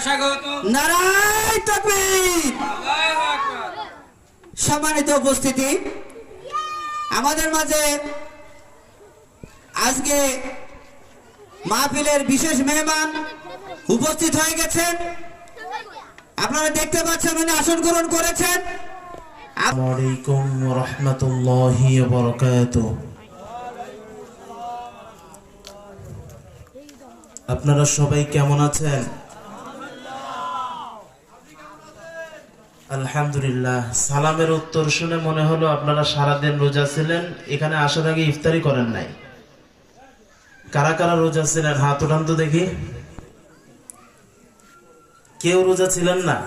স্বাগত। নারায়ে তাকবীর। আল্লাহু আকবার। সম্মানিত উপস্থিতি, আমাদের মাঝে আজকে মাহফিলের বিশেষ মেহমান উপস্থিত হয়ে গেছেন। আপনারা দেখতে পাচ্ছেন উনি আসন গ্রহণ করেছেন। আসসালামু আলাইকুম ওয়া রাহমাতুল্লাহি ওয়া বারাকাতুহু। আপনারা সবাই কেমন আছেন? আলহামদুলিল্লাহ। সালামের উত্তর শুনে মনে হলো আপনারা সারাদিন রোজা ছিলেন, এখানে আসার আগে ইফতারি করেন নাই। কারা কারা রোজা ছিলেন হাত উঠান তো দেখি। কেউ রোজা ছিলেন না?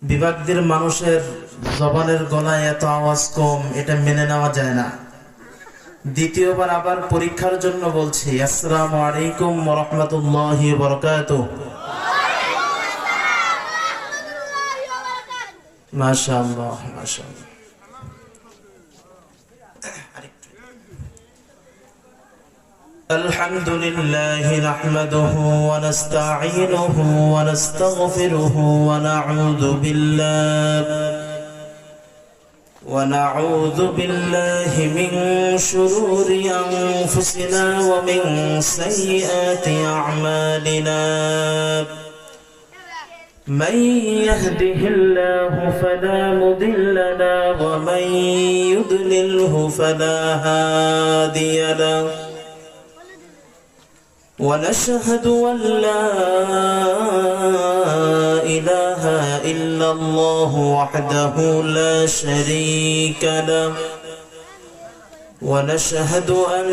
বিভাগদের মানুষের জবানের গলায় এত আওয়াজ কম, এটা মেনে নেওয়া যায় না। দ্বিতীয়বার আবার পরীক্ষার জন্য বলছি, আসসালামু আলাইকুম ওয়া রাহমাতুল্লাহি ওয়া বারাকাতুহু। মাশাআল্লাহ মাশাআল্লাহ। الحمد لله نحمده ونستعينه ونستغفره ونعوذ بالله من شرور أنفسنا ومن سيئات أعمالنا. من يهده الله فلا مضل له ومن يضلله فلا هادي له. ونشهد أن لا إله إلا الله وحده لا شريك له. ونشهد أن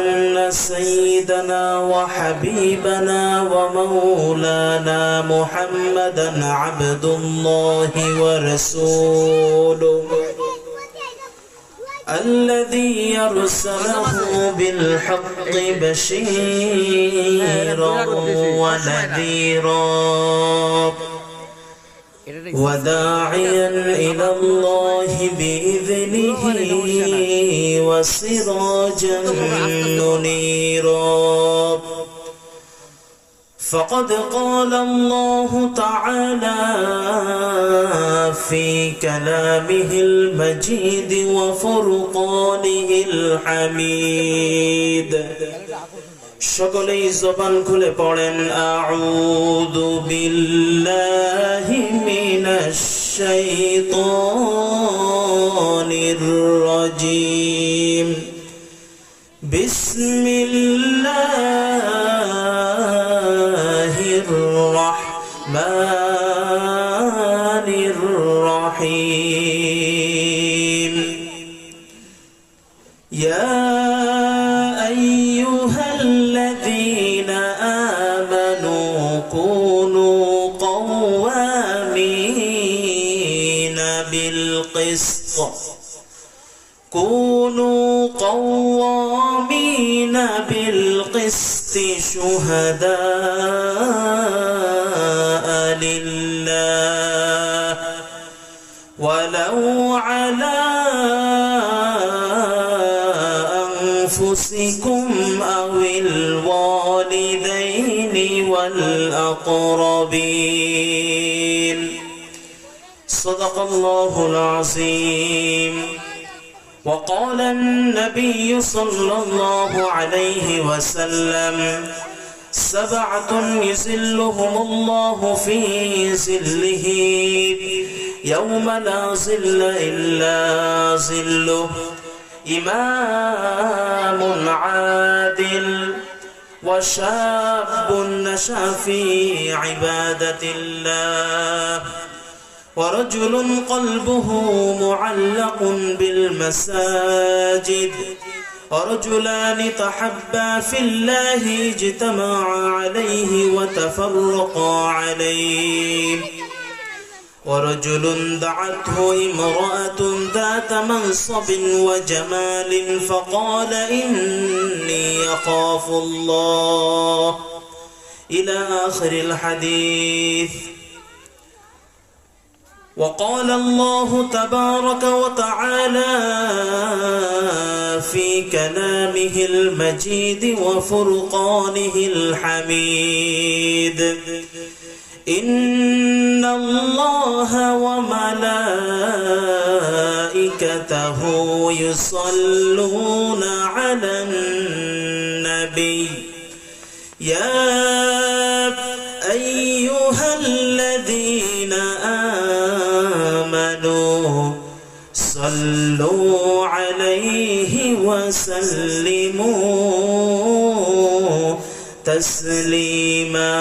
سيدنا وحبيبنا ومولانا محمدا عبد الله ورسوله الذي يرسله بالحق بشيرا ونذيرا وداعيا إلى الله بإذنه وسراجا منيرا. فقد قال الله تعالى في كلامه المجيد وفرقانه الحميد. সকলেই জবান খুলে পড়েন, আউযু বিল্লাহি মিনাশ শাইতানির রাজীম। বিসমিল্লাহির রাহমানির রাহিম। ইয়া الذين آمنوا كونوا قوامين بالقسط شهداء لله ولو على أنفسكم أو الوالدين والأقربين. صدق الله العظيم. وقال النبي صلى الله عليه وسلم: سبعة يظلهم الله في ظله يوم لا ظل إلا ظله. إمام عادل وشاب نشأ في عبادة الله ورجل قلبه معلق بالمساجد ورجلان تحبا في الله اجتمعا عليه وتفرقا عليه ورجل دعته امرأة ذات منصب وجمال فقال إني أخاف الله إلى آخر الحديث. وقال الله تبارك وتعالى في كلامه المجيد وفرقانه الحميد إن الله وملائكته يصلون على النبي يا أيها الذين آمنوا صلوا عليه وسلموا تسليما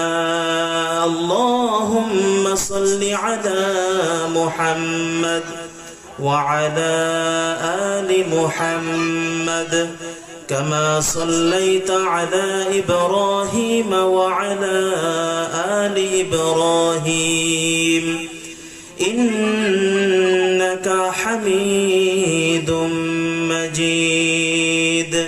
اللهم صل على محمد وعلى آل محمد كما صليت على إبراهيم وعلى آل إبراهيم إنك حميد مجيد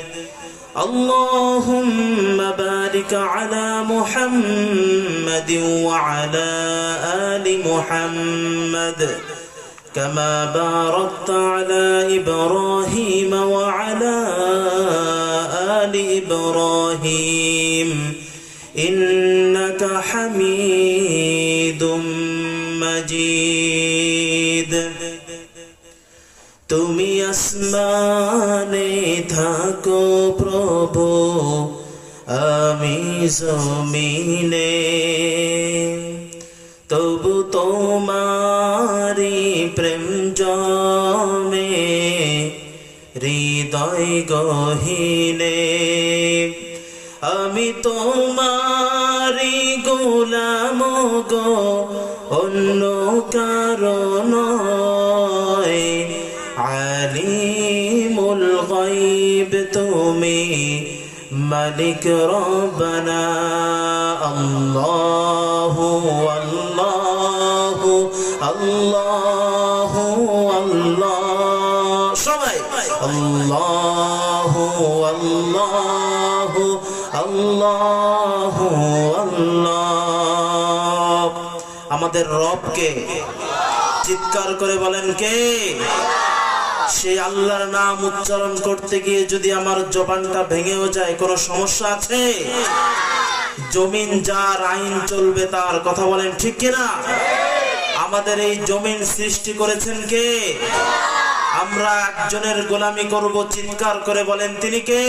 اللهم بارك على محمد وعلى آل محمد كما باركت على إبراهيم وعلى آل إبراهيم إنك حميد مجيد তুমি আসমানে থাকো প্রভু আমি জমিনে তবু তোমারি প্রেম জমে হৃদয় গহীনে আমি তোমারি গোলাম গো অন্য কারণ আলিমুল গায়ব তুমি মালিক রব্বানা আল্লাহু আল্লাহু আল্লাহু আল্লাহ সবাই আল্লাহু আল্লাহু আল্লাহু আল্লাহ আমাদের রবকে চিৎকার করে বলেন কে সেই আল্লাহর নাম উচ্চারণ করতে গিয়ে যদি আমার জবানটা ভেঙেও যায় কোনো সমস্যা আছে জমিন যার আইন চলবে তার কথা বলেন ঠিক কিনা আমাদের এই জমিন সৃষ্টি করেছেন কে আমরা একজনের গোলামি করব চিৎকার করে বলেন তিনি কে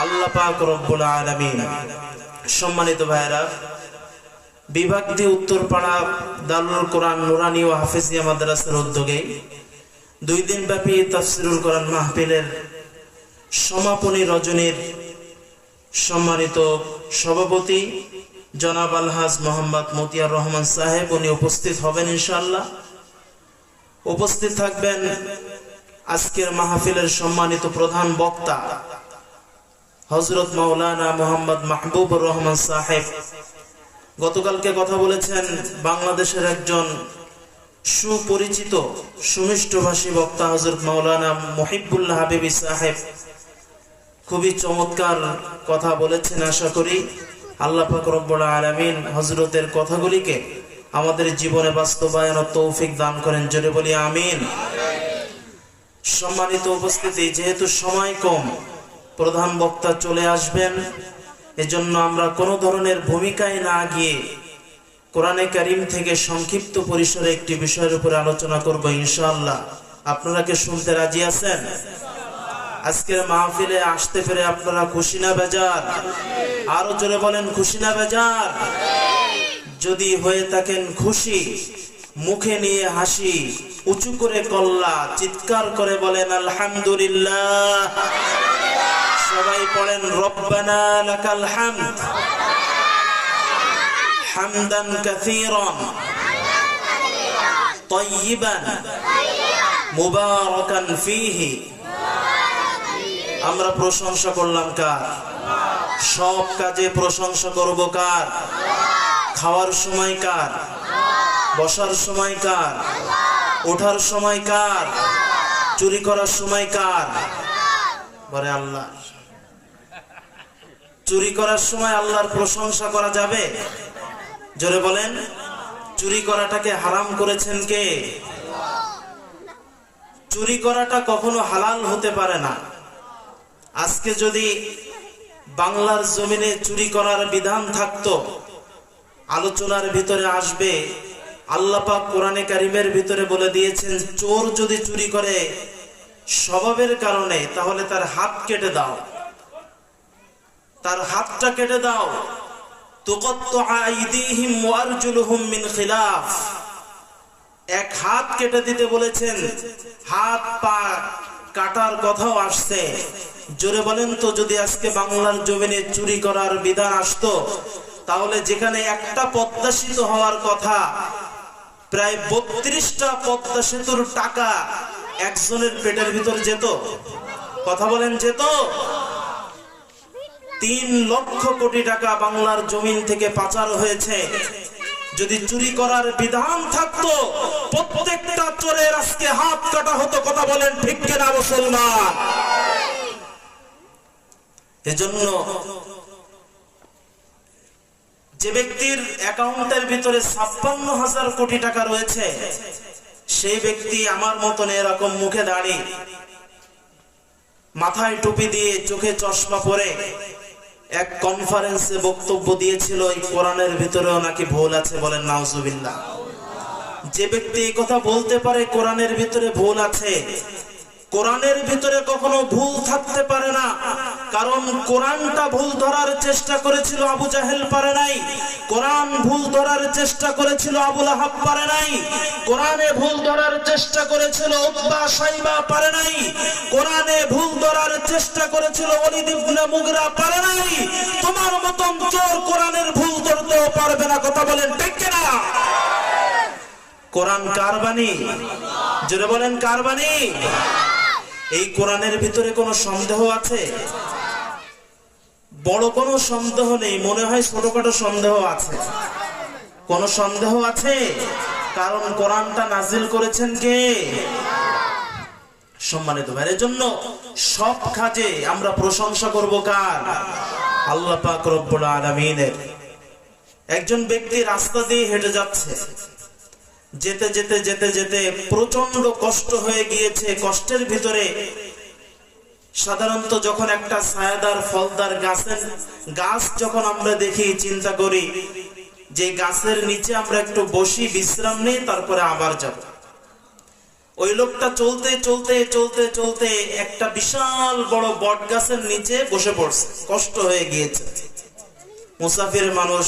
আল্লাহ পাক রব্বুল আলামিন সম্মানিত ভাইরা বিভাগটি উত্তরপাড়া দারুল কোরআন নুরানি ও হাফেজিয়া মাদ্রাসার উদ্যোগে 2 দিন ব্যাপী তাফসীরুল কোরআন মাহফিলের সমাপনী রজনীর সম্মানিত সভাপতি জনাব আলহাজ মোহাম্মদ মতিয়ার রহমান সাহেব উনি উপস্থিত হবেন ইনশাআল্লাহ উপস্থিত থাকবেন আজকের মাহফিলের সম্মানিত প্রধান বক্তা হযরত মাওলানা মোহাম্মদ মাহবুবুর রহমান সাহেব গতকালকে কথা বলেছেন বাংলাদেশের একজন সুপরিচিত সুমিষ্টভাষী বক্তা হযরত মাওলানা মুহিব্বুল্লাহ হাবিবি সাহেব খুবই চমৎকার কথা বলেছেন আশা করি আল্লাহ পাক রব্বুল আলামিন হযরতের কথাগুলিকে আমাদের জীবনে বাস্তবায়নের তৌফিক দান করেন জোরে বলি আমিন সম্মানিত উপস্থিতি যেহেতু সময় কম প্রধান বক্তা চলে আসবেন এজন্য আমরা কোনো ধরনের ভূমিকায় না গিয়ে কোরআনে কারীম থেকে সংক্ষিপ্ত পরিসরে একটি বিষয়ের উপর আলোচনা করব ইনশাআল্লাহ আপনারা কি শুনতে রাজি আছেন আজকের মাহফিলে আসতে পেরে আপনারা খুশি না বেজার আরো জোরে বলেন খুশি না বেজার যদি হয়ে থাকেন খুশি মুখে নিয়ে হাসি উঁচু করে কল্লা চিৎকার করে বলেন আলহামদুলিল্লাহ সবাই পড়েন রব্বানা লাকাল হামদ হামদান কাসীরান তাইয়িবান মুবারাকান ফীহি আমরা প্রশংসা করলাম কার সব কাজে প্রশংসা করব কার খাওয়ার সময় কার বসার সময় কার ওঠার সময় কার চুরি করার সময় কার বলে আল্লাহ চুরি করার সময় আল্লাহর প্রশংসা করা যাবে জোরে বলেন চুরি করাটাকে হারাম করেছেন কে? চুরি করাটা কখনো হালাল হতে পারে না। আজকে যদি বাংলার জমিনে চুরি করার বিধান থাকতো, আলোচনার ভিতরে আসবে আল্লাহ পাক কোরআনে কারিমের ভিতরে বলে দিয়েছেন, চোর যদি চুরি করে স্বভাবের কারণে, তাহলে তার হাত কেটে দাও, তার হাতটা কেটে দাও। তুকাত্তুআ আইদিহিম ওয়া আরজুলুহুম মিন খিলাফ, এক হাত কেটে দিতে বলেছেন, হাত পা কাটার কথাও আসছে। জোরে বলেন তো, যদি আজকে বাংলার জমিনে চুরি করার বিধান আসতো, তাহলে যেখানে একটা পদ্মা সেতু হওয়ার কথা, প্রায় 32টা পদ্মা সেতুর টাকা একজনের পেটের ভিতর যেত। কথা বলেন, যেত? 3 লক্ষ কোটি টাকা বাংলার জমিন থেকে পাচার হয়েছে। যদি চুরি করার বিধান থাকতো, প্রত্যেকটা চোরের আজকে হাত কাটা হতো। কথা বলেন ঠিক কিনা মুসলমান? এজন্য যে ব্যক্তির অ্যাকাউন্টের ভিতরে 56,000 কোটি টাকা রয়েছে, সেই ব্যক্তি আমার মতন এরকম মুখে দাঁড়িয়ে, মাথায় টুপি দিয়ে, চোখে চশমা পরে এক কনফারেন্সে বক্তব্য দিয়েছিল, এই কোরআনের ভিতরেও নাকি ভুল আছে। বলেন নাউজুবিল্লাহ। যে ব্যক্তি এই কথা বলতে পারে কোরআনের ভিতরে ভুল আছে, কোরআনের ভিতরে কখনো ভুল থাকতে পারে না। কারণ কোরআনটা ভুল ধরার চেষ্টা করেছিল আবু জাহেল, পারে নাই। কোরআন ভুল ধরার চেষ্টা করেছিল আবু লাহাব, পারে নাই। কোরআনে ভুল ধরার চেষ্টা করেছিল উতবা শাইবা, পারে নাই। কোরআনে ভুল ধরার চেষ্টা করেছিল ওলীদ ইবনে মুগরা, পারে নাই। তোমার মতন চোর কোরআনের ভুল ধরতেও পারবে না। কথা বলেন ঠিক কিনা? কোরআন কার বাণী? জোরে বলেন, কার বাণী? এই কোরআনের ভিতরে কোনো সন্দেহ আছে? বড় কোনো সন্দেহ নেই, মনে হয় ছোটখাটো সন্দেহ আছে। কোন সন্দেহ আছে? কারণ কোরআনটা নাজিল করেছেন কে? সম্মানিত ভাই, এর জন্য সব কাজে আমরা প্রশংসা করব কার? আল্লাহ পাক রব্বুল আলামিনের। একজন ব্যক্তি রাস্তা দিয়ে হেঁটে যাচ্ছে, যেতে যেতে যেতে যেতে প্রচন্ড কষ্ট হয়ে গিয়েছে। কষ্টের ভিতরে সাধারণত যখন একটা ছায়াদার ফলদার গাছ যখন আমরা দেখি, চিন্তা করি যে গাছের নিচে আমরা একটু বসি, বিশ্রাম নেই, তারপরে আবার যাব। ওই লোকটা চলতে চলতে চলতে চলতে একটা বিশাল বড় বট গাছের নিচে বসে পড়ছে, কষ্ট হয়ে গিয়েছে। মুসাফির মানুষ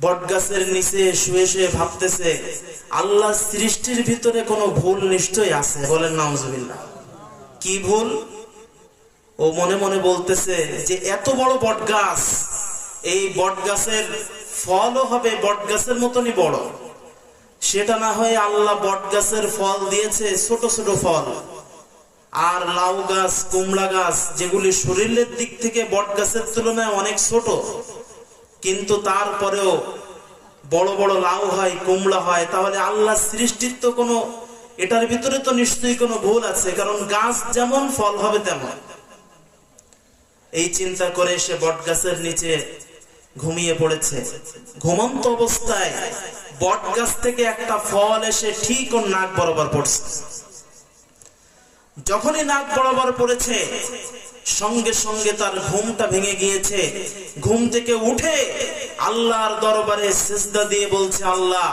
বট গাছের নিচে শুয়ে শুয়ে ভাবতেছে, আল্লাহ সৃষ্টির ভিতরে কোনো ভুল নিশ্চয়ই আছে। বলেন নাউজুবিল্লাহ। কি ভুল? ও মনে মনে বলতেছে যে এত বড় বট গাছ, এই বট গাছের ফলও হবে বট গাছের মতনই বড়। সেটা না হয়ে আল্লাহ বট গাছের ফল দিয়েছে ছোট ছোট ফল। আর লাউ গাছ, কুমড়া গাছ, যেগুলি শরীরের দিক থেকে বট গাছের তুলনায় অনেক ছোট, কিন্তু তারপরেও বড় বড় লাউ হয়, কুমড়া হয়। তাহলে আল্লাহ সৃষ্টির তো কোনো, এটার ভিতরে তো নিশ্চয়ই কোনো ভুল আছে, কারণ গাছ যেমন ফল হবে তেমন। এই চিন্তা করে সে বট গাছের নিচে ঘুমিয়ে পড়েছে। ঘুমন্ত অবস্থায় বট গাছ থেকে একটা ফল এসে ঠিক ওর নাক বরাবর পড়ছে। যখনই নাক বরাবর পড়েছে, সঙ্গে সঙ্গে তার ঘুমটা ভেঙে গিয়েছে। ঘুম থেকে উঠে আল্লাহর দরবারে সিজদা দিয়ে বলছে, আল্লাহ,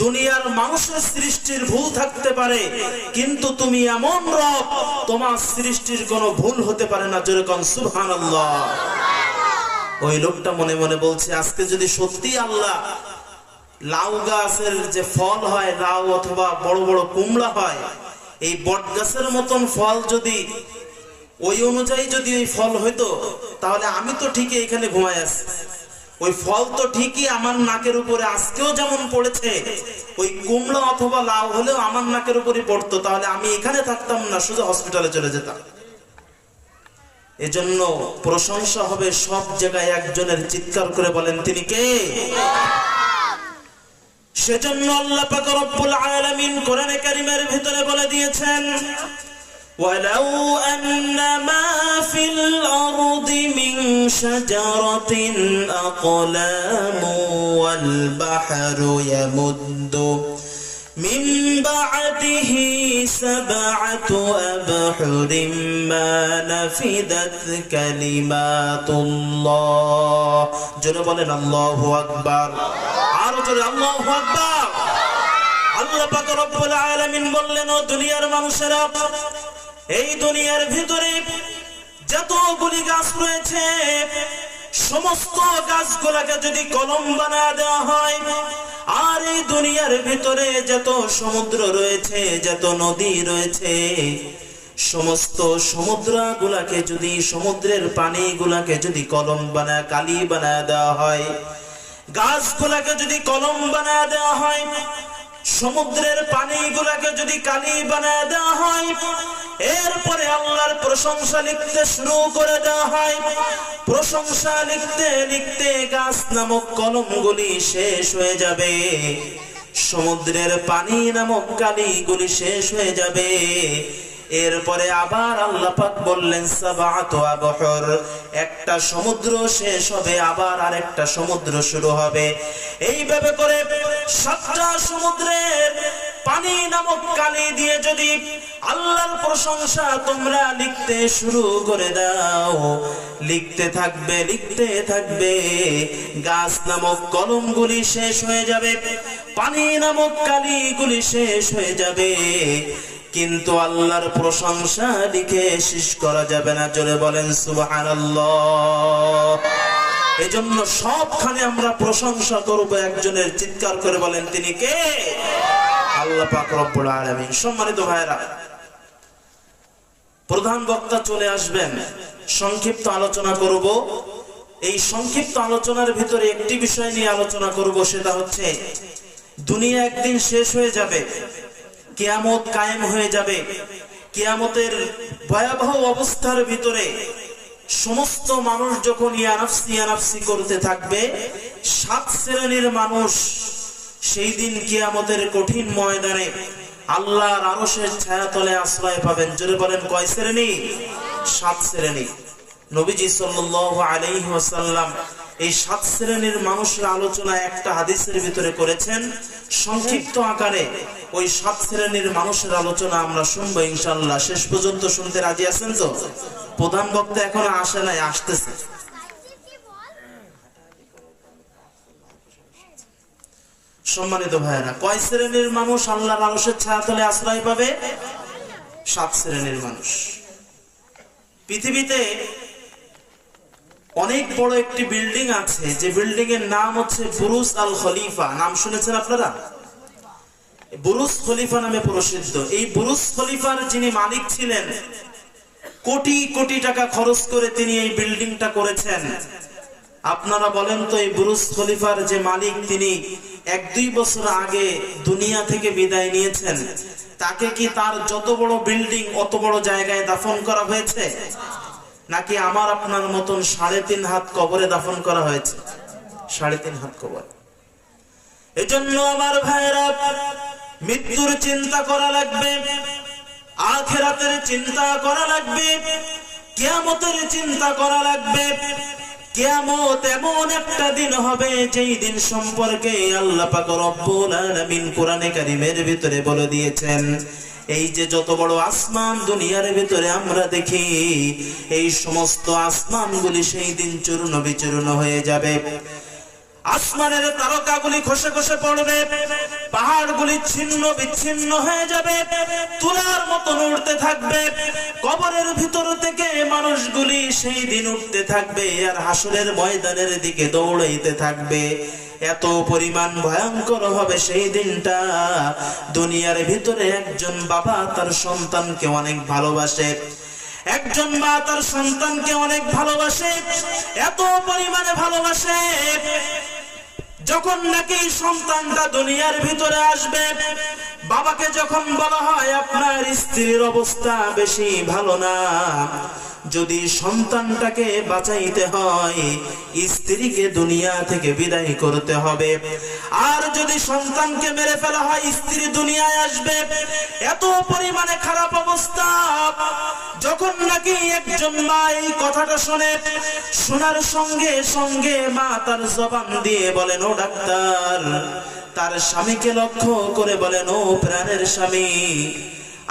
দুনিয়ার মানুষের সৃষ্টির ভুল থাকতে পারে, কিন্তু তুমি এমন রব, তোমার সৃষ্টির কোনো ভুল হতে পারে না। জোরে কোন সুবহানাল্লাহ। ওই লোকটা মনে মনে বলছে, আজকে যদি সত্যি আল্লাহ লাউ গাছের যে ফল হয়, লাউ অথবা বড় বড় কুমড়া হয়, এই বট গাছের মতন ফল যদি ওই অনুযায়ী যদি ওই ফল হইতো, তাহলে আমি তো ঠিকই এখানে ঘুমায় আছি। ওই ফল তো ঠিকই আমার নাকের উপরে আজকেও যেমন পড়েছে, ওই কুমড়া অথবা লাউ হলেও আমার নাকের উপরই পড়তো, তাহলে আমি এখানে থাকতাম না, শুধু হসপিটালে চলে যেতাম। এজন্য প্রশংসা হবে সব জায়গায় একজনের। চিৎকার করে বলেন, তিনি কে? সেজন্য আল্লাহ পাক রব্বুল আলামিন কোরআনে কারীমের ভিতরে বলে দিয়েছেন, ولو أن ما في الأرض من شجرة أقلام والبحر يمد من بعده 7 أبحر ما نفدت كلمات الله جنب الله أكبر عرجل الله أكبر আল্লাহ পাক রব্বুল আলামিন বললেন, ও দুনিয়ার মানুষেরা, এই দুনিয়ার ভিতরে যতগুলি গাছ রয়েছে সমস্ত গাছগুলোকে যদি কলম বানায় দেওয়া হয়, আর এই দুনিয়ার ভিতরে যত সমুদ্র রয়েছে, যত নদী রয়েছে, সমস্ত সমুদ্রগুলোকে যদি, সমুদ্রের পানিগুলোকে যদি কলম বানায়, কালি বানায় দেওয়া হয়, গাছগুলোকে যদি কলম বানায় দেওয়া হয়, সমুদ্রের পানিগুলোকে যদি কালি বানায় দেওয়া হয়, এরপরে আল্লাহর প্রশংসা লিখতে শুরু করে দেওয়া হয়, প্রশংসা লিখতে লিখতে গাছ নামক কলমগুলি শেষ হয়ে যাবে, সমুদ্রের পানি নামক কালিগুলি শেষ হয়ে যাবে। এরপরে আবার আল্লাহ পাক বললেন 7 আবহর, একটা সমুদ্র শেষ হবে, আবার আরেকটা সমুদ্র শুরু হবে। এইভাবে করে 7টা সমুদ্রের পানি নামক কালি দিয়ে যদি আল্লাহর প্রশংসা তোমরা লিখতে শুরু করে দাও, লিখতে থাকবে, লিখতে থাকবে, গাছ নামক কলমগুলি শেষ হয়ে যাবে, পানি নামক কালিগুলি শেষ হয়ে যাবে, কিন্তু আল্লাহর প্রশংসা লিখে শেষ করা যাবে না। জোরে বলেন সুবহানাল্লাহ। এজন্য সবখানে আমরা প্রশংসা করব একজনের, চিৎকার করে বলেন তিনি কে? আল্লাহ পাক রব্বুল আলামিন। সম্মানিত ভাইরা, প্রধান বক্তা চলে আসবেন, সংক্ষিপ্ত আলোচনা করব। এই সংক্ষিপ্ত আলোচনার ভিতরে একটি বিষয় নিয়ে আলোচনা করব, সেটা হচ্ছে দুনিয়া একদিন শেষ হয়ে যাবে, কিয়ামত কায়েম হয়ে যাবে। কিয়ামতের ভয়াবহ অবস্থার ভিতরে সমস্ত মানুষ যখন ইয়া নাফসি করতে থাকবে, 7 শ্রেণীর মানুষ সেই দিন কিয়ামতের কঠিন ময়দানে আল্লাহর আরশের ছায়াতলে আশ্রয় পাবেন। জোরে বলেন কয় শ্রেণী? 7 শ্রেণী। নবীজি সাল্লাল্লাহু আলাইহি ওয়াসাল্লাম এই 7 শ্রেণীর মানুষের আলোচনা একটা হাদিসের ভিতরে করেছেন সংক্ষিপ্ত আকারে। ওই 7 শ্রেণীর মানুষের আলোচনা আমরা শুনবো ইনশাআল্লাহ। শেষ পর্যন্ত শুনতে রাজি আছেন তো? প্রধান বক্তা এখনো আসে নাই, আসতেছে। সম্মানিত ভাইয়েরা, কয় শ্রেণীর মানুষ আল্লাহর আরশের ছায়াতলে আশ্রয় পাবে? 7 শ্রেণীর মানুষ। পৃথিবীতে অনেক বড় একটি বিল্ডিং আছে, যে বিল্ডিং এর নাম হচ্ছে বুরুজ আল খলিফা। নাম শুনেছেন আপনারা? বুরুজ খলিফা নামে প্রসিদ্ধ। এই বুরুজ খলিফার যিনি মালিক ছিলেন, কোটি কোটি টাকা খরচ করে তিনি এই বিল্ডিংটা করেছেন। আপনারা বলেন তো, এই বুরুজ খলিফার যে মালিক, তিনি 1-2 বছর আগে দুনিয়া থেকে বিদায় নিয়েছেন। তাকে কি তার যত বড় বিল্ডিং অত বড় জায়গায় দাফন করা হয়েছে, নাকি আমার আপনার মতন 3.5 হাত কবরে দাফন করা হয়েছে? 3.5 হাত কবর। এজন্য আমার ভাইরা, মৃত্যুর চিন্তা করা লাগবে, আখিরাতের চিন্তা করা লাগবে, কিয়ামতের চিন্তা করা লাগবে। কিয়ামত এমন একটা দিন হবে, যেই দিন সম্পর্কে আল্লাহ পাক রব্বুল আলামিন কোরআনে কারীমের ভিতরে বলে দিয়েছেন, এই যে যত বড় আসমান দুনিয়ার ভিতরে আমরা দেখি, এই সমস্ত আসমানগুলি সেই দিন চূর্ণ বিচূর্ণ হয়ে যাবে। আসমানের তারকাগুলি খসে খসে পড়বে, পাহাড়গুলি ছিন্ন বিচ্ছিন্ন হয়ে যাবে, তুলার মতন উঠতে থাকবে। কবরের ভিতর থেকে মানুষগুলি সেই দিন উঠতে থাকবে, আর হাসরের ময়দানের দিকে দৌড়াইতে থাকবে। এত পরিমাণ ভয়ঙ্কর হবে সেই দিনটা। দুনিয়ার ভিতরে একজন বাবা তার সন্তানকে অনেক ভালোবাসে, একজন মা তার সন্তানকে অনেক ভালোবাসে, এত পরিমাণে ভালোবাসে, যখন নাকি সন্তানটা দুনিয়ার ভিতরে আসবে, বাবাকে যখন বলা হয় আপনার স্ত্রীর অবস্থা বেশি ভালো না, যদি সন্তানটাকে বাঁচাইতে হয় স্ত্রীকে দুনিয়া থেকে বিদায় করতে হবে। আর যদি সন্তানকে মেরে ফেলা হয় স্ত্রী দুনিয়ায় আসবে। এত পরিমাণে খারাপ অবস্থা। যখন নাকি একজন মা এই কথাটা শোনে, শোনার সঙ্গে সঙ্গে মা তার জবান দিয়ে বলেন, ও ডাক্তার, তার স্বামীকে লক্ষ্য করে বলেন, ও প্রাণের স্বামী,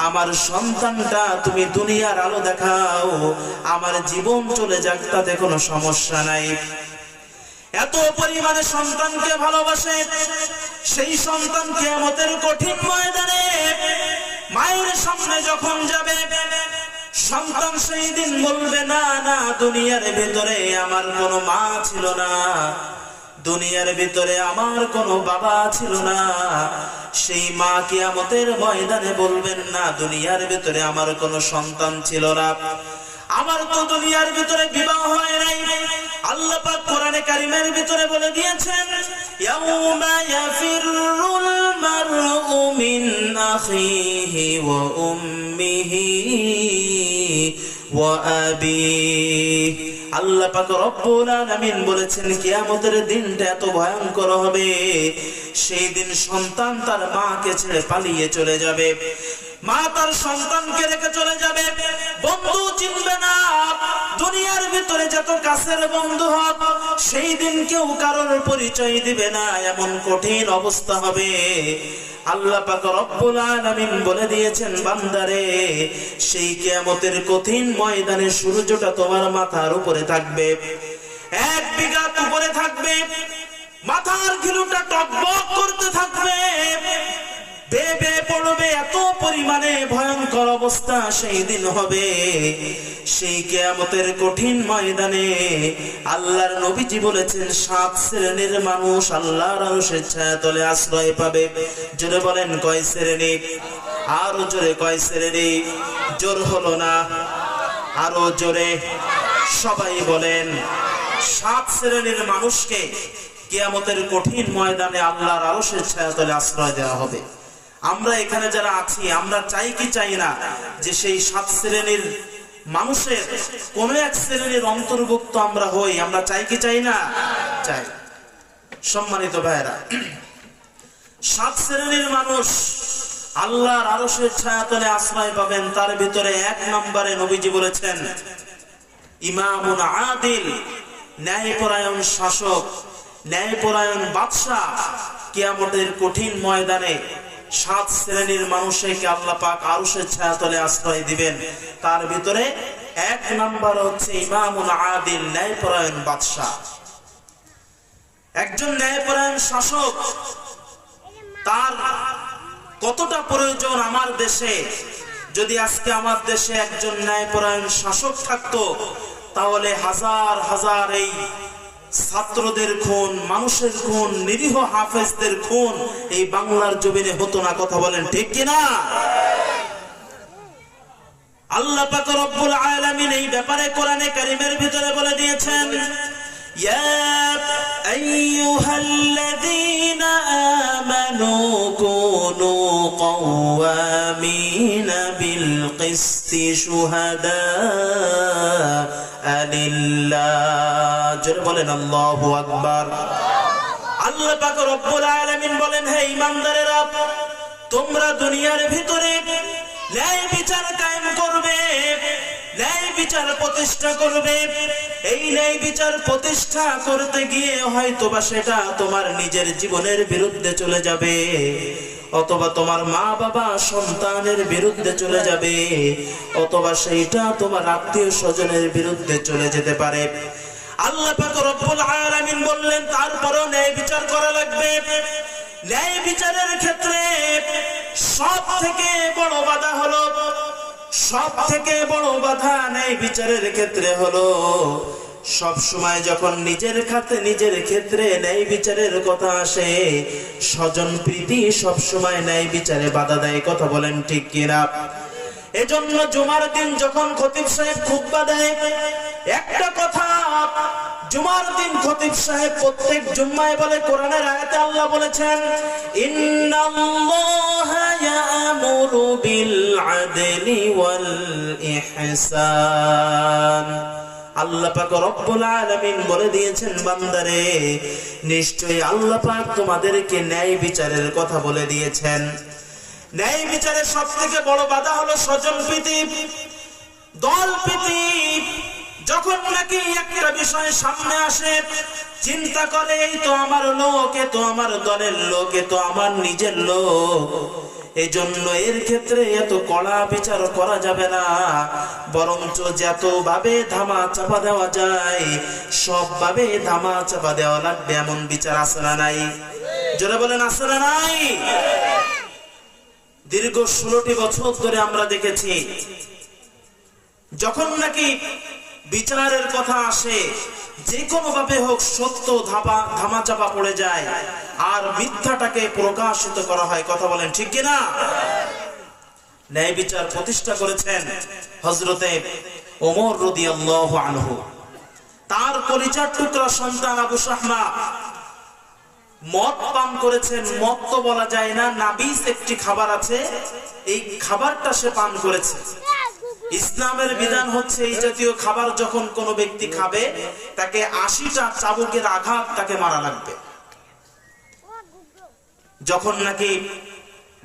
আমার সন্তানটা তুমি দুনিয়ার আলো দেখাও, আমার জীবন চলে যাক তাতে কোনো সমস্যা নাই। এত পরিমাণে সন্তানকে ভালোবাসে। সেই সন্তান কিয়ামতের কঠিন ময়দানে মায়ের সামনে যখন যাবে, সন্তান সেই দিন বলবে, না না, দুনিয়ার ভিতরে আমার কোনো মা ছিল না, দুনিয়ার ভিতরে আমার কোনো বাবা ছিল না। সেই মা কিয়ামতের ময়দানে বলবেন, না, দুনিয়ার ভিতরে আমার কোনো সন্তান ছিল না, আমার তো দুনিয়ার ভিতরে বিবাহ হয় নাই। আল্লাহ পাক কোরআনে কারীমের ভিতরে বলে দিয়েছেন, ইয়াউমা ইয়াফিরুল মারউ মিন আখিহি ওয়া উম্মিহি ওয়া আবিহি। আল্লাহ পাক রব্বুল আলামিন বলেছেন, কিয়ামতের দিনটা এত ভয়ঙ্কর হবে, সেই দিন সন্তান তার মাকে ছেড়ে পালিয়ে চলে যাবে, মা তার সন্তানকে রেখে চলে যাবে, বন্ধু চিনবে না। দুনিয়ার ভিতরে যত কাছের বন্ধু হোক, সেই দিন কেউ কারোর পরিচয় দিবে না, এমন কঠিন অবস্থা হবে। আল্লাহ পাক রব্বুল আলামিন বলে দিয়েছেন, বান্দারে, সেই কিয়ামতের কঠিন ময়দানে সূর্যটা তোমার মাথার উপরে থাকবে, 1 বিঘা উপরে থাকবে, মাথার ঘিলুটা টকবক করতে থাকবে, বেবে পড়বে, এত পরিমাণে ভয়ঙ্কর অবস্থা সেই দিন হবে। সেই কিয়ামতের কঠিন ময়দানে আল্লাহর নবীজি বলেছেন, 7 শ্রেণীর মানুষ আল্লাহর আরশের ছায়াতলে আশ্রয় পাবে। জোরে বলেন, কয় শ্রেণী? আরো জোরে, কয় শ্রেণী? জোর হলো না, আরো জোরে সবাই বলেন। 7 শ্রেণীর মানুষকে কিয়ামতের কঠিন ময়দানে আল্লাহর আরশের ছায়াতলে আশ্রয় দেওয়া হবে। আমরা এখানে যারা আছি, আমরা চাই কি চাই না যে সেই 7 শ্রেণীর মানুষের কোন এক শ্রেণীর অন্তর্ভুক্ত আমরা হই? আমরা চাই কি চাই না? চাই। সম্মানিত ভাইরা, 7 শ্রেণীর মানুষ আল্লাহর আরশের ছায়াতলে আশ্রয় পাবেন। তার ভিতরে 1 নম্বরে নবীজি বলেছেন, ইমামুন আদিল, ন্যায়পরায়ণ শাসক, ন্যায়পরায়ণ বাদশা। কিয়ামতের কঠিন ময়দানে 7 শ্রেণীর মানুষকে আল্লাহ পাক আরশের ছায়াতলে আশ্রয় দিবেন। তার ভিতরে 1 নম্বর হচ্ছে ইমামুন আদিল, ন্যায়পরায়ণ বাদশা। একজন ন্যায়পরায়ণ শাসক, তার কতটা প্রয়োজন আমার দেশে। যদি আজকে আমার দেশে একজন ন্যায়পরায়ণ শাসক থাকতো, তাহলে হাজার হাজার এই ছাত্রদের খুন, মানুষের খুন, নিরীহ হাফেজদের খুন এই বাংলার জমিনে হতো না। কথা বলেন ঠিক কিনা? আল্লাহ পাক রব্বুল আলামিন এই ব্যাপারে কোরআনে কারীমের ভিতরে বলে দিয়েছেন, ইয়া আইয়ুহাল্লাযীনা আমানু কুনু কাওয়ামিনা বিল কিসতি শুহাদা লিল্লাহ। জোরে বলেন আল্লাহু আকবার। আল্লাহ পাক রব্বুল আলামিন বলেন, হে ঈমানদারেরা, তোমরা দুনিয়ার ভিতরে ন্যায় বিচার কায়েম করবে, ন্যায় বিচার প্রতিষ্ঠা করবে। এই ন্যায় বিচার প্রতিষ্ঠা করতে গিয়ে হয়তোবা সেটা তোমার নিজের জীবনের বিরুদ্ধে চলে যাবে, অথবা তোমার মা বাবা সন্তানের বিরুদ্ধে চলে যাবে, অথবা সেইটা তোমার আত্মীয় স্বজনের বিরুদ্ধে চলে যেতে পারে। আল্লাহ পাক রব্বুল আলামিন বললেন, তারপরেও ন্যায় বিচার করা লাগবে। ন্যায় বিচারের ক্ষেত্রে সব থেকে বড় বাধা হলো, সব থেকে বড় বাধা ন্যায় বিচারের ক্ষেত্রে হলো, সব সময় যখন নিজের ক্ষেত্রে ন্যায় বিচারের কথা আসে, স্বজন প্রীতি সব সময় ন্যায় বিচারে বাধা দেয়। কথা বলেন ঠিক কিনা? এজন্য জুমার দিন যখন খতিব সাহেব খুতবা দেয়, একটা কথা জুমার দিন খতিব সাহেব প্রত্যেক জুম্মায় বলে, কোরআনের আয়াতে আল্লাহ বলেছেন, ইন্নাল্লাহা ইয়ামুরু وتعاونوا بالعدل والإحسان আল্লাহ পাক রব্বুল আলামিন বলে দিয়েছেন বান্দারে নিশ্চয়ই আল্লাহ পাক তোমাদেরকে ন্যায় বিচারের কথা বলে দিয়েছেন। ন্যায় বিচারের সবথেকে বড় বাধা হলো স্বজনপ্রীতি, দলপ্রীতি। যখন নাকি একটা বিষয় সামনে আসে চিন্তা করে এই তো আমার লোক, এ তো আমার দলের লোক, এ তো আমার নিজের লোক, এই জন্য এর ক্ষেত্রে এত কড়া বিচার করা যাবে না, বরঞ্চ যত ভাবে ধামা চাপা দেওয়া যায় সব ভাবে ধামা চাপা দেওয়া লাগবে, এমন বিচার আছে না নাই? জোরে বলেন আছে না নাই? দীর্ঘ 16টি বছর ধরে আমরা দেখেছি যখন নাকি বিচারের কথা আসে যে কোনো ভাবে হোক সত্য ধামা চাপা পড়ে যায় আর মিথ্যাটাকে প্রকাশিত করা হয়। কথা বলেন ঠিক কিনা? ন্যায় বিচার প্রতিষ্ঠা করেছেন হযরতে ওমর রাদিয়াল্লাহু আনহু। তার কলিজার টুকরা সন্তান আবু শাহমা মদ পান করেছেন। মদ তো বলা যায় না, নাবিস একটি খাবার আছে, এই খাবারটা সে পান করেছে। ইসলামের বিধান হচ্ছে এই জাতীয় খাবার যখন কোনো ব্যক্তি খাবে তাকে 80টা চাবুকের আঘাত তাকে মারা লাগবে। যখন নাকি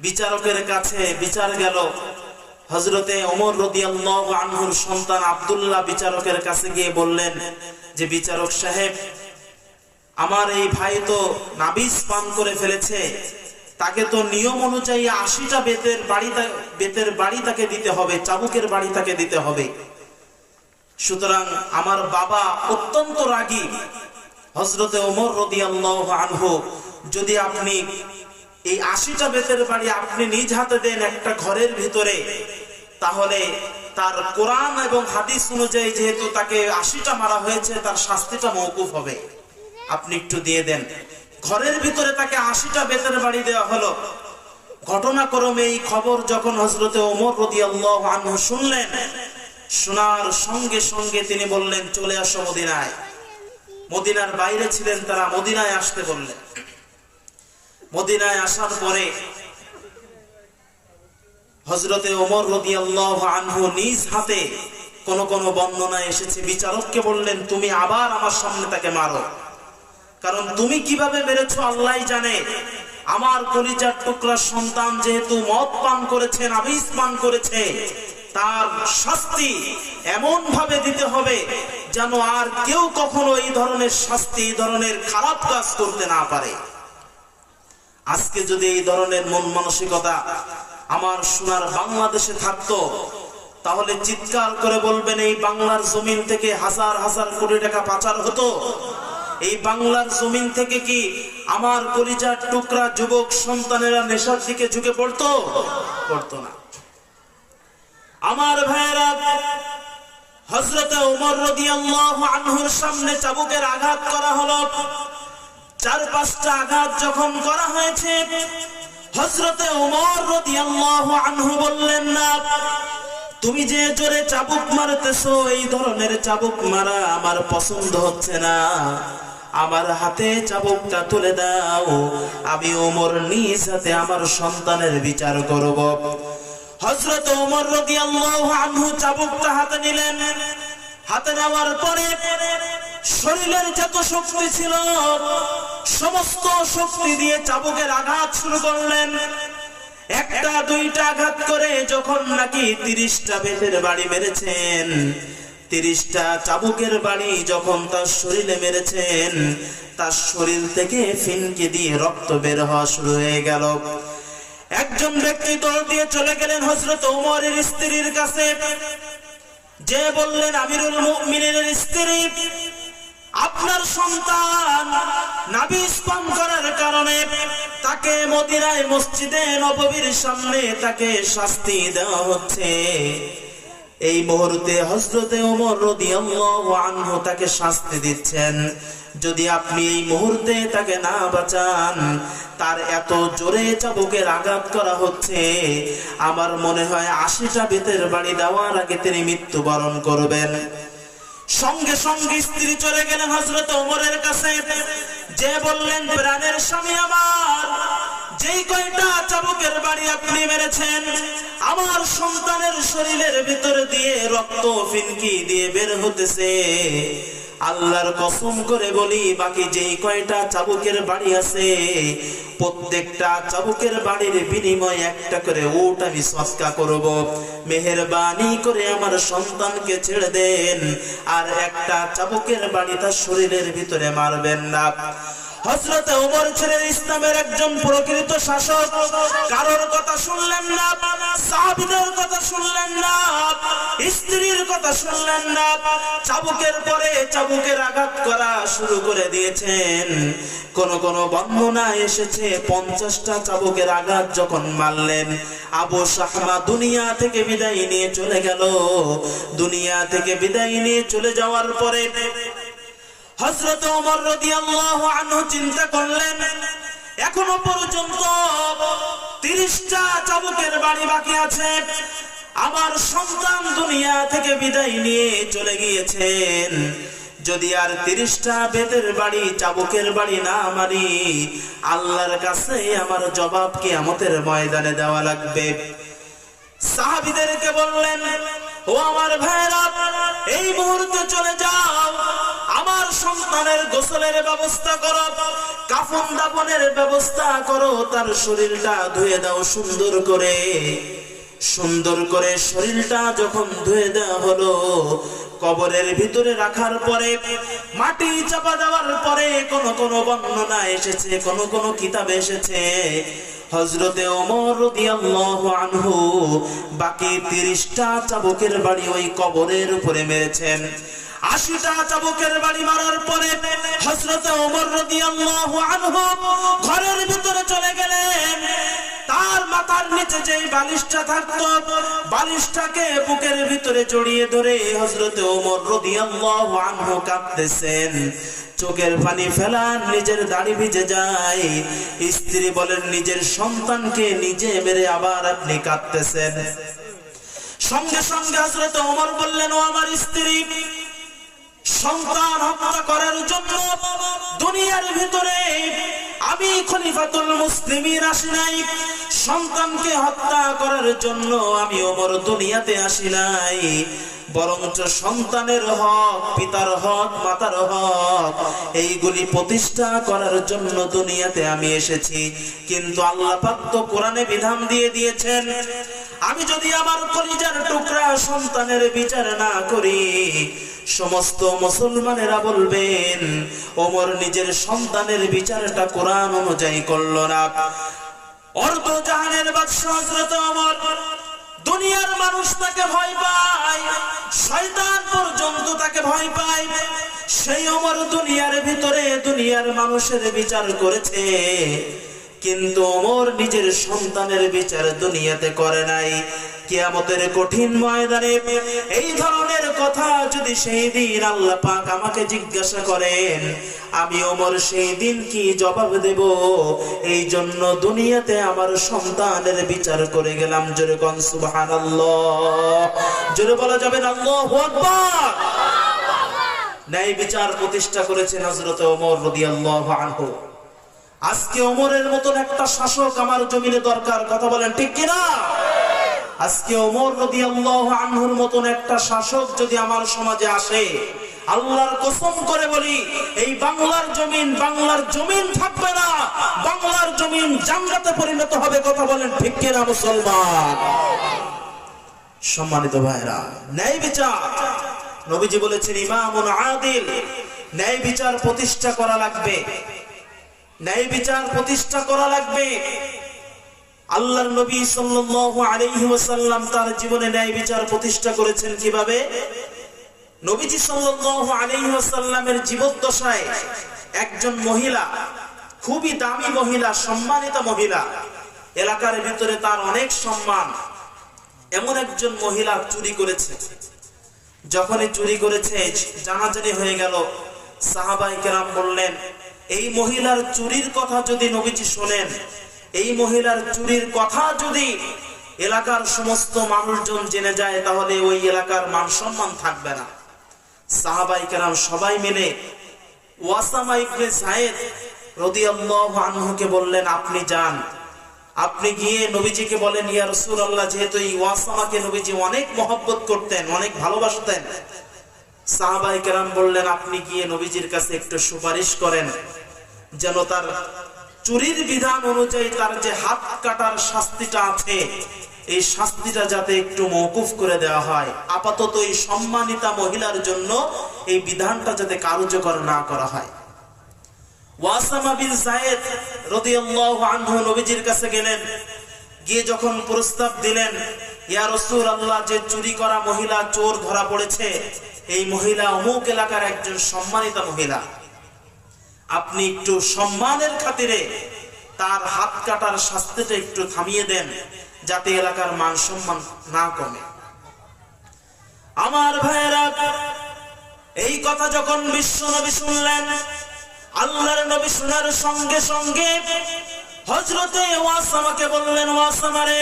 বিচারকের কাছে বিচার গেল, হযরতে ওমর রাদিয়াল্লাহু আনহুর সন্তান আব্দুল্লাহ বিচারকের কাছে গিয়ে বললেন যে বিচারক সাহেব, আমার এই ভাই তো নাবিস পান করে ফেলেছে, তাকে তো নিয়ম অনুযায়ী 80টা বেতের বাড়ি তাকে দিতে হবে, চাবুকের বাড়ি তাকে দিতে হবে। সুতরাং আমার বাবা অত্যন্ত রাগী। হযরতে ওমর রাদিয়াল্লাহু আনহু, যদি আপনি এই 80টা বেতের বাড়ি আপনি নিজ হাতে দেন একটা ঘরের ভিতরে, তাহলে তার কোরআন এবং হাদিস অনুযায়ী যেহেতু তাকে 80টা মারা হয়েছে তার শাস্তিটা মওকুফ হবে, আপনি একটু দিয়ে দেন। ঘরের ভিতরে তাকে 80টা বেতের বাড়ি দেওয়া হলো। ঘটনাক্রমে এই খবর যখন হযরতে ওমর রাদিয়াল্লাহু আনহু শুনলেন, শোনার সঙ্গে সঙ্গে তিনি বললেন চলে আসো মদিনায়। মদিনার বাইরে ছিলেন তারা, মদিনায় আসতে বললেন। মদিনায় আসার পরে হযরতে ওমর রাদিয়াল্লাহু আনহু নিজ হাতে, কোন কোন বর্ণনায় এসেছে বিচারককে বললেন তুমি আবার আমার সামনে তাকে মারো, কারণ তুমি কিভাবে মেরেছো আল্লাহই জানে। আমার কলিজার টুকরা সন্তান যেহেতু মদ পান করেছে, নাবিস পান করেছে, তার শাস্তি এমন ভাবে দিতে হবে যেন আর কেউ কখনো এই ধরনের শাস্তি, এই ধরনের খারাপ কাজ করতে না পারে। আজকে যদি এই ধরনের মন মানসিকতা আমার সোনার বাংলাদেশে থাকতো, তাহলে চিৎকার করে বলবেন এই বাংলার জমিন থেকে হাজার হাজার কোটি টাকা পাচার হতো। এই বাংলার জমিন থেকে কি আমার কলিজার টুকরা যুবক সন্তানেরা নেশার দিকে ঝুঁকে পড়তো? পড়তো না। আমার ভাইয়েরা, হযরতে ওমর রাদিয়াল্লাহু আনহুর সামনে চাবুকের আঘাত করা হলো। 4-5টা আঘাত যখন করা হয়েছে, হযরতে ওমর রাদিয়াল্লাহু আনহু বললেন না, তুমি যে জোরে চাবুক মারতেছো এই ধরনের চাবুক মারা আমার পছন্দ হচ্ছে না, আমার হাতে চাবুকটা তুলে দাও, আমি ওমর নিজ হাতে আমার সন্তানের বিচার করব। হযরত ওমর রাদিয়াল্লাহু আনহু চাবুকটা হাতে নিলেন। হাতে নেওয়ার পরে শরীরের যত শক্তি ছিল সমস্ত শক্তি দিয়ে চাবুকের আঘাত শুরু করলেন। 1টা 2টা আঘাত করে যখন নাকি 30টা বেতের বাড়ি মেরেছেন, 30টা চাবুকের বাড়ি যখন তার শরীরে মেরেছেন, তার শরীর থেকে ফিনকি দিয়ে রক্ত বের হওয়া শুরু হয়ে গেল। একজন ব্যক্তি দৌড় দিয়ে চলে গেলেন হযরত ওমরের স্ত্রীর কাছে, যে বললেন আমিরুল মুমিনিনের স্ত্রী, আপনার সন্তান নাবিস পান করার কারণে তাকে মদিনায় মসজিদে নববীর সামনে তাকে শাস্তি দেওয়া হচ্ছে। এই মুহূর্তে হযরতে ওমর রাদিয়াল্লাহু আনহু তাকে শাস্তি দিচ্ছেন। যদি আপনি এই মুহূর্তে তাকে না বাঁচান, তার এত জোরে চাবুকের আঘাত করা হচ্ছে, আমার মনে হয় 80টা বেতের বাড়ি দেওয়ার আগে তিনি মৃত্যুবরণ করবেন। সঙ্গে সঙ্গে স্ত্রী চলে গেলেন হযরত ওমরের কাছে, যে বললেন প্রাণের স্বামী আমার, যেই কয়টা চাবুকের বাড়ি আপনি মেরেছেন, আমার সন্তানের শরীরের ভিতর দিয়ে রক্ত ফিনকি দিয়ে বের হতেছে। আল্লাহর কসম করে বলি, বাকি যেই কয়টা চাবুকের বাড়ি আছে, প্রত্যেকটা চাবুকের বাড়ির বিনিময়ে একটা করে উট আমি সদকা করব। মেহেরবানি করে আমার সন্তানকে ছেড়ে দেন, আর একটা চাবুকের বাড়ি তার শরীরের ভিতরে মারবেন না। হযরত ওমর ছিলেন ইসলামের একজন প্রকৃত শাসক। কারোর কথা শুনলেন না, সাহাবীদের কথা শুনলেন না, স্ত্রীর কথা শুনলেন না। চাবুকের পরে চাবুকের আঘাত করা শুরু করে দিয়েছেন। কোন কোন বর্ণনা এসেছে 50টা চাবুকের আঘাত যখন মারলেন, আবু শাহমা দুনিয়া থেকে বিদায় নিয়ে চলে গেল। দুনিয়া থেকে বিদায় নিয়ে চলে যাওয়ার পরে হযরত ওমর রাদিয়াল্লাহু আনহু চিন্তা করলেন, এখনো পর্যন্ত 30টা চাবুকের বাড়ি বাকি আছে। আমার সন্তান দুনিয়া থেকে বিদায় নিয়ে চলে গিয়েছেন। যদি আর 30টা বেতের বাড়ি চাবুকের বাড়ি না মারি, আল্লাহর কাছে আমার জবাব কিয়ামতের ময়দানে দেওয়া লাগবে। সাহাবীদেরকে বললেন, ও আমার ভাইরা, এই মুহূর্তে চলে যাও, আমার সন্তানের গোসলের ব্যবস্থা করো, কাফন দাফনের ব্যবস্থা করো, তার শরীরটা ধুয়ে দাও সুন্দর করে। সুন্দর করে শরীরটা যখন ধুয়ে দেওয়া হলো, কবরের ভিতরে রাখার পরে মাটি চাপা দেওয়ার পরে কোন কোন বর্ণনা এসেছে, কোন কোন কিতাবে এসেছে, হযরতে ওমর রাদিয়াল্লাহু আনহু বাকি 30টা চাবুকের বাড়ি ওই কবরের উপরে মেরেছেন। 80টা চাবুকের বাড়ি মারার পরে হযরতে ওমর রাদিয়াল্লাহু আনহু ঘরের ভিতরে চলে গেলেন। তার মাথার নিচে যেই বালিশটা থাকতো, বালিশটাকে বুকের ভিতরে জড়িয়ে ধরে হযরতে ওমর রাদিয়াল্লাহু আনহু কাঁদতেছেন। চোখের পানি ফেলান, নিজের দাড়ি ভিজে যায়। স্ত্রী বলেন, নিজের সন্তানকে নিজে মেরে আবার আপনি কাঁদতেছেন। সঙ্গে সঙ্গে হযরত ওমর বললেন, ও আমার স্ত্রী, সন্তান হত্যা করার জন্য দুনিয়ার ভিতরে আমি খলিফাতুল মুসলিমিন আসি নাই। সন্তানকে হত্যা করার জন্য আমি ওমর দুনিয়াতে আসি নাই, বরঞ্চ সন্তানের হক, পিতার হক, মাতার হক, এইগুলি প্রতিষ্ঠা করার জন্য দুনিয়াতে আমি এসেছি। কিন্তু আল্লাহ পাক তো কোরআনে বিধান দিয়ে দিয়েছেন, আমি যদি আমার কলিজার টুকরা সন্তানের বিচার না করি, সমস্ত মুসলমানেরা বলবেন ওমর নিজের সন্তানের বিচারটা কোরআন অনুযায়ী করলো না। অর্ধ জাহানের বাদশা হযরত ওমর, দুনিয়ার মানুষ তাকে ভয় পায়, শয়তান পর্যন্ত তাকে ভয় পায়। সেই ওমর দুনিয়ার ভিতরে দুনিয়ার মানুষের বিচার করেছে, কিন্তু ওমর নিজের সন্তানের বিচার দুনিয়াতে করে নাই। কিয়ামতের কঠিন ময়দানে এই ধরনের কথা যদি সেই দিন আল্লাহ পাক আমাকে জিজ্ঞাসা করেন, আমি ওমর সেই দিন কি জবাব দেব? এই জন্য দুনিয়াতে আমার সন্তানের বিচার করে গেলাম। জোরে কোন সুবহানাল্লাহ, জোরে বলা যাবে না আল্লাহু আকবার। ন্যায় বিচার প্রতিষ্ঠা করেছেন হযরত ওমর রাদিয়াল্লাহু আনহু। আজকে ওমরের মতন একটা শাসক আমার জমিনে দরকার, কথা বলেন ঠিক কিনা? আজকে ওমর রাদিয়াল্লাহু আনহুর মতন একটা শাসক যদি আমার সমাজে আসে, আল্লাহর কসম করে বলি, এই বাংলার জমিন থাকবে না, বাংলার জমিন জান্নাতে পরিণত হবে। কথা বলেন ঠিক কিনা মুসলমান? সম্মানিত ভাইরা, ন্যায় বিচার, নবীজি বলেছেন ইমামুন আদিল, ন্যায় বিচার প্রতিষ্ঠা করা লাগবে, ন্যায় বিচার প্রতিষ্ঠা করা লাগবে। আল্লাহর নবী সাল্লাল্লাহু আলাইহি ওয়াসাল্লাম তার জীবনে ন্যায় বিচার প্রতিষ্ঠা করেছেন কিভাবে? নবীজি সাল্লাল্লাহু আলাইহি ওয়াসাল্লামের জীবদ্দশায় একজন মহিলা, খুবই দামি মহিলা, সম্মানিত মহিলা, এলাকার ভিতরে তার অনেক সম্মান, এমন একজন মহিলা চুরি করেছে। যখনই চুরি করেছে জানাজানি হয়ে গেল, সাহাবায়ে কেরাম বললেন, এই মহিলার চুরির কথা যদি নবীজি শোনেন, এই মহিলার চুরির কথা যদি এলাকার সমস্ত মানুষজন জেনে যায়, তাহলে ওই এলাকার মান সম্মান থাকবে না। সাহাবায়ে কেরাম সবাই মিলে ওয়াসামা ইবনে যায়েদ রাদিয়াল্লাহু আনহুকে বললেন, আপনি যান, আপনি গিয়ে নবীজিকে বলেন, ইয়া রাসূলুল্লাহ, যেহেতু এই ওয়াসামাকে নবীজি অনেক মহব্বত করতেন, অনেক ভালোবাসতেন। সাহাবায়ে কেরাম বললেন, আপনি গিয়ে নবীজির কাছে একটু সুপারিশ করেন যেন তার চুরির বিধান অনুযায়ী তার যে হাত কাটার শাস্তিটা আছে, এই শাস্তিটা যাতে একটু মওকুফ করে দেওয়া হয়। আপাতত এই সম্মানিতা মহিলার জন্য এই বিধানটা যাতে কার্যকর না করা হয়। ওয়াসামা বিন যায়েদ রাদিয়াল্লাহু আনহু নবীজির কাছে গেলেন, গিয়ে যখন প্রস্তাব দিলেন, ইয়া রাসূলুল্লাহ, যে চুরি করা মহিলা চোর ধরা পড়েছে, এই মহিলা অমুক এলাকার একজন সম্মানিতা মহিলা, আপনি একটু সম্মানের খাতিরে তার হাত কাটার শাস্তিটা একটু থামিয়ে দেন, যাতে এলাকার মান সম্মান না কমে। আমার ভাইয়েরা, এই কথা যখন বিশ্ব নবী শুনলেন, আল্লাহর নবী শোনার সঙ্গে সঙ্গে হযরতে ওয়াসামাকে বললেন, ওয়াসামা রে,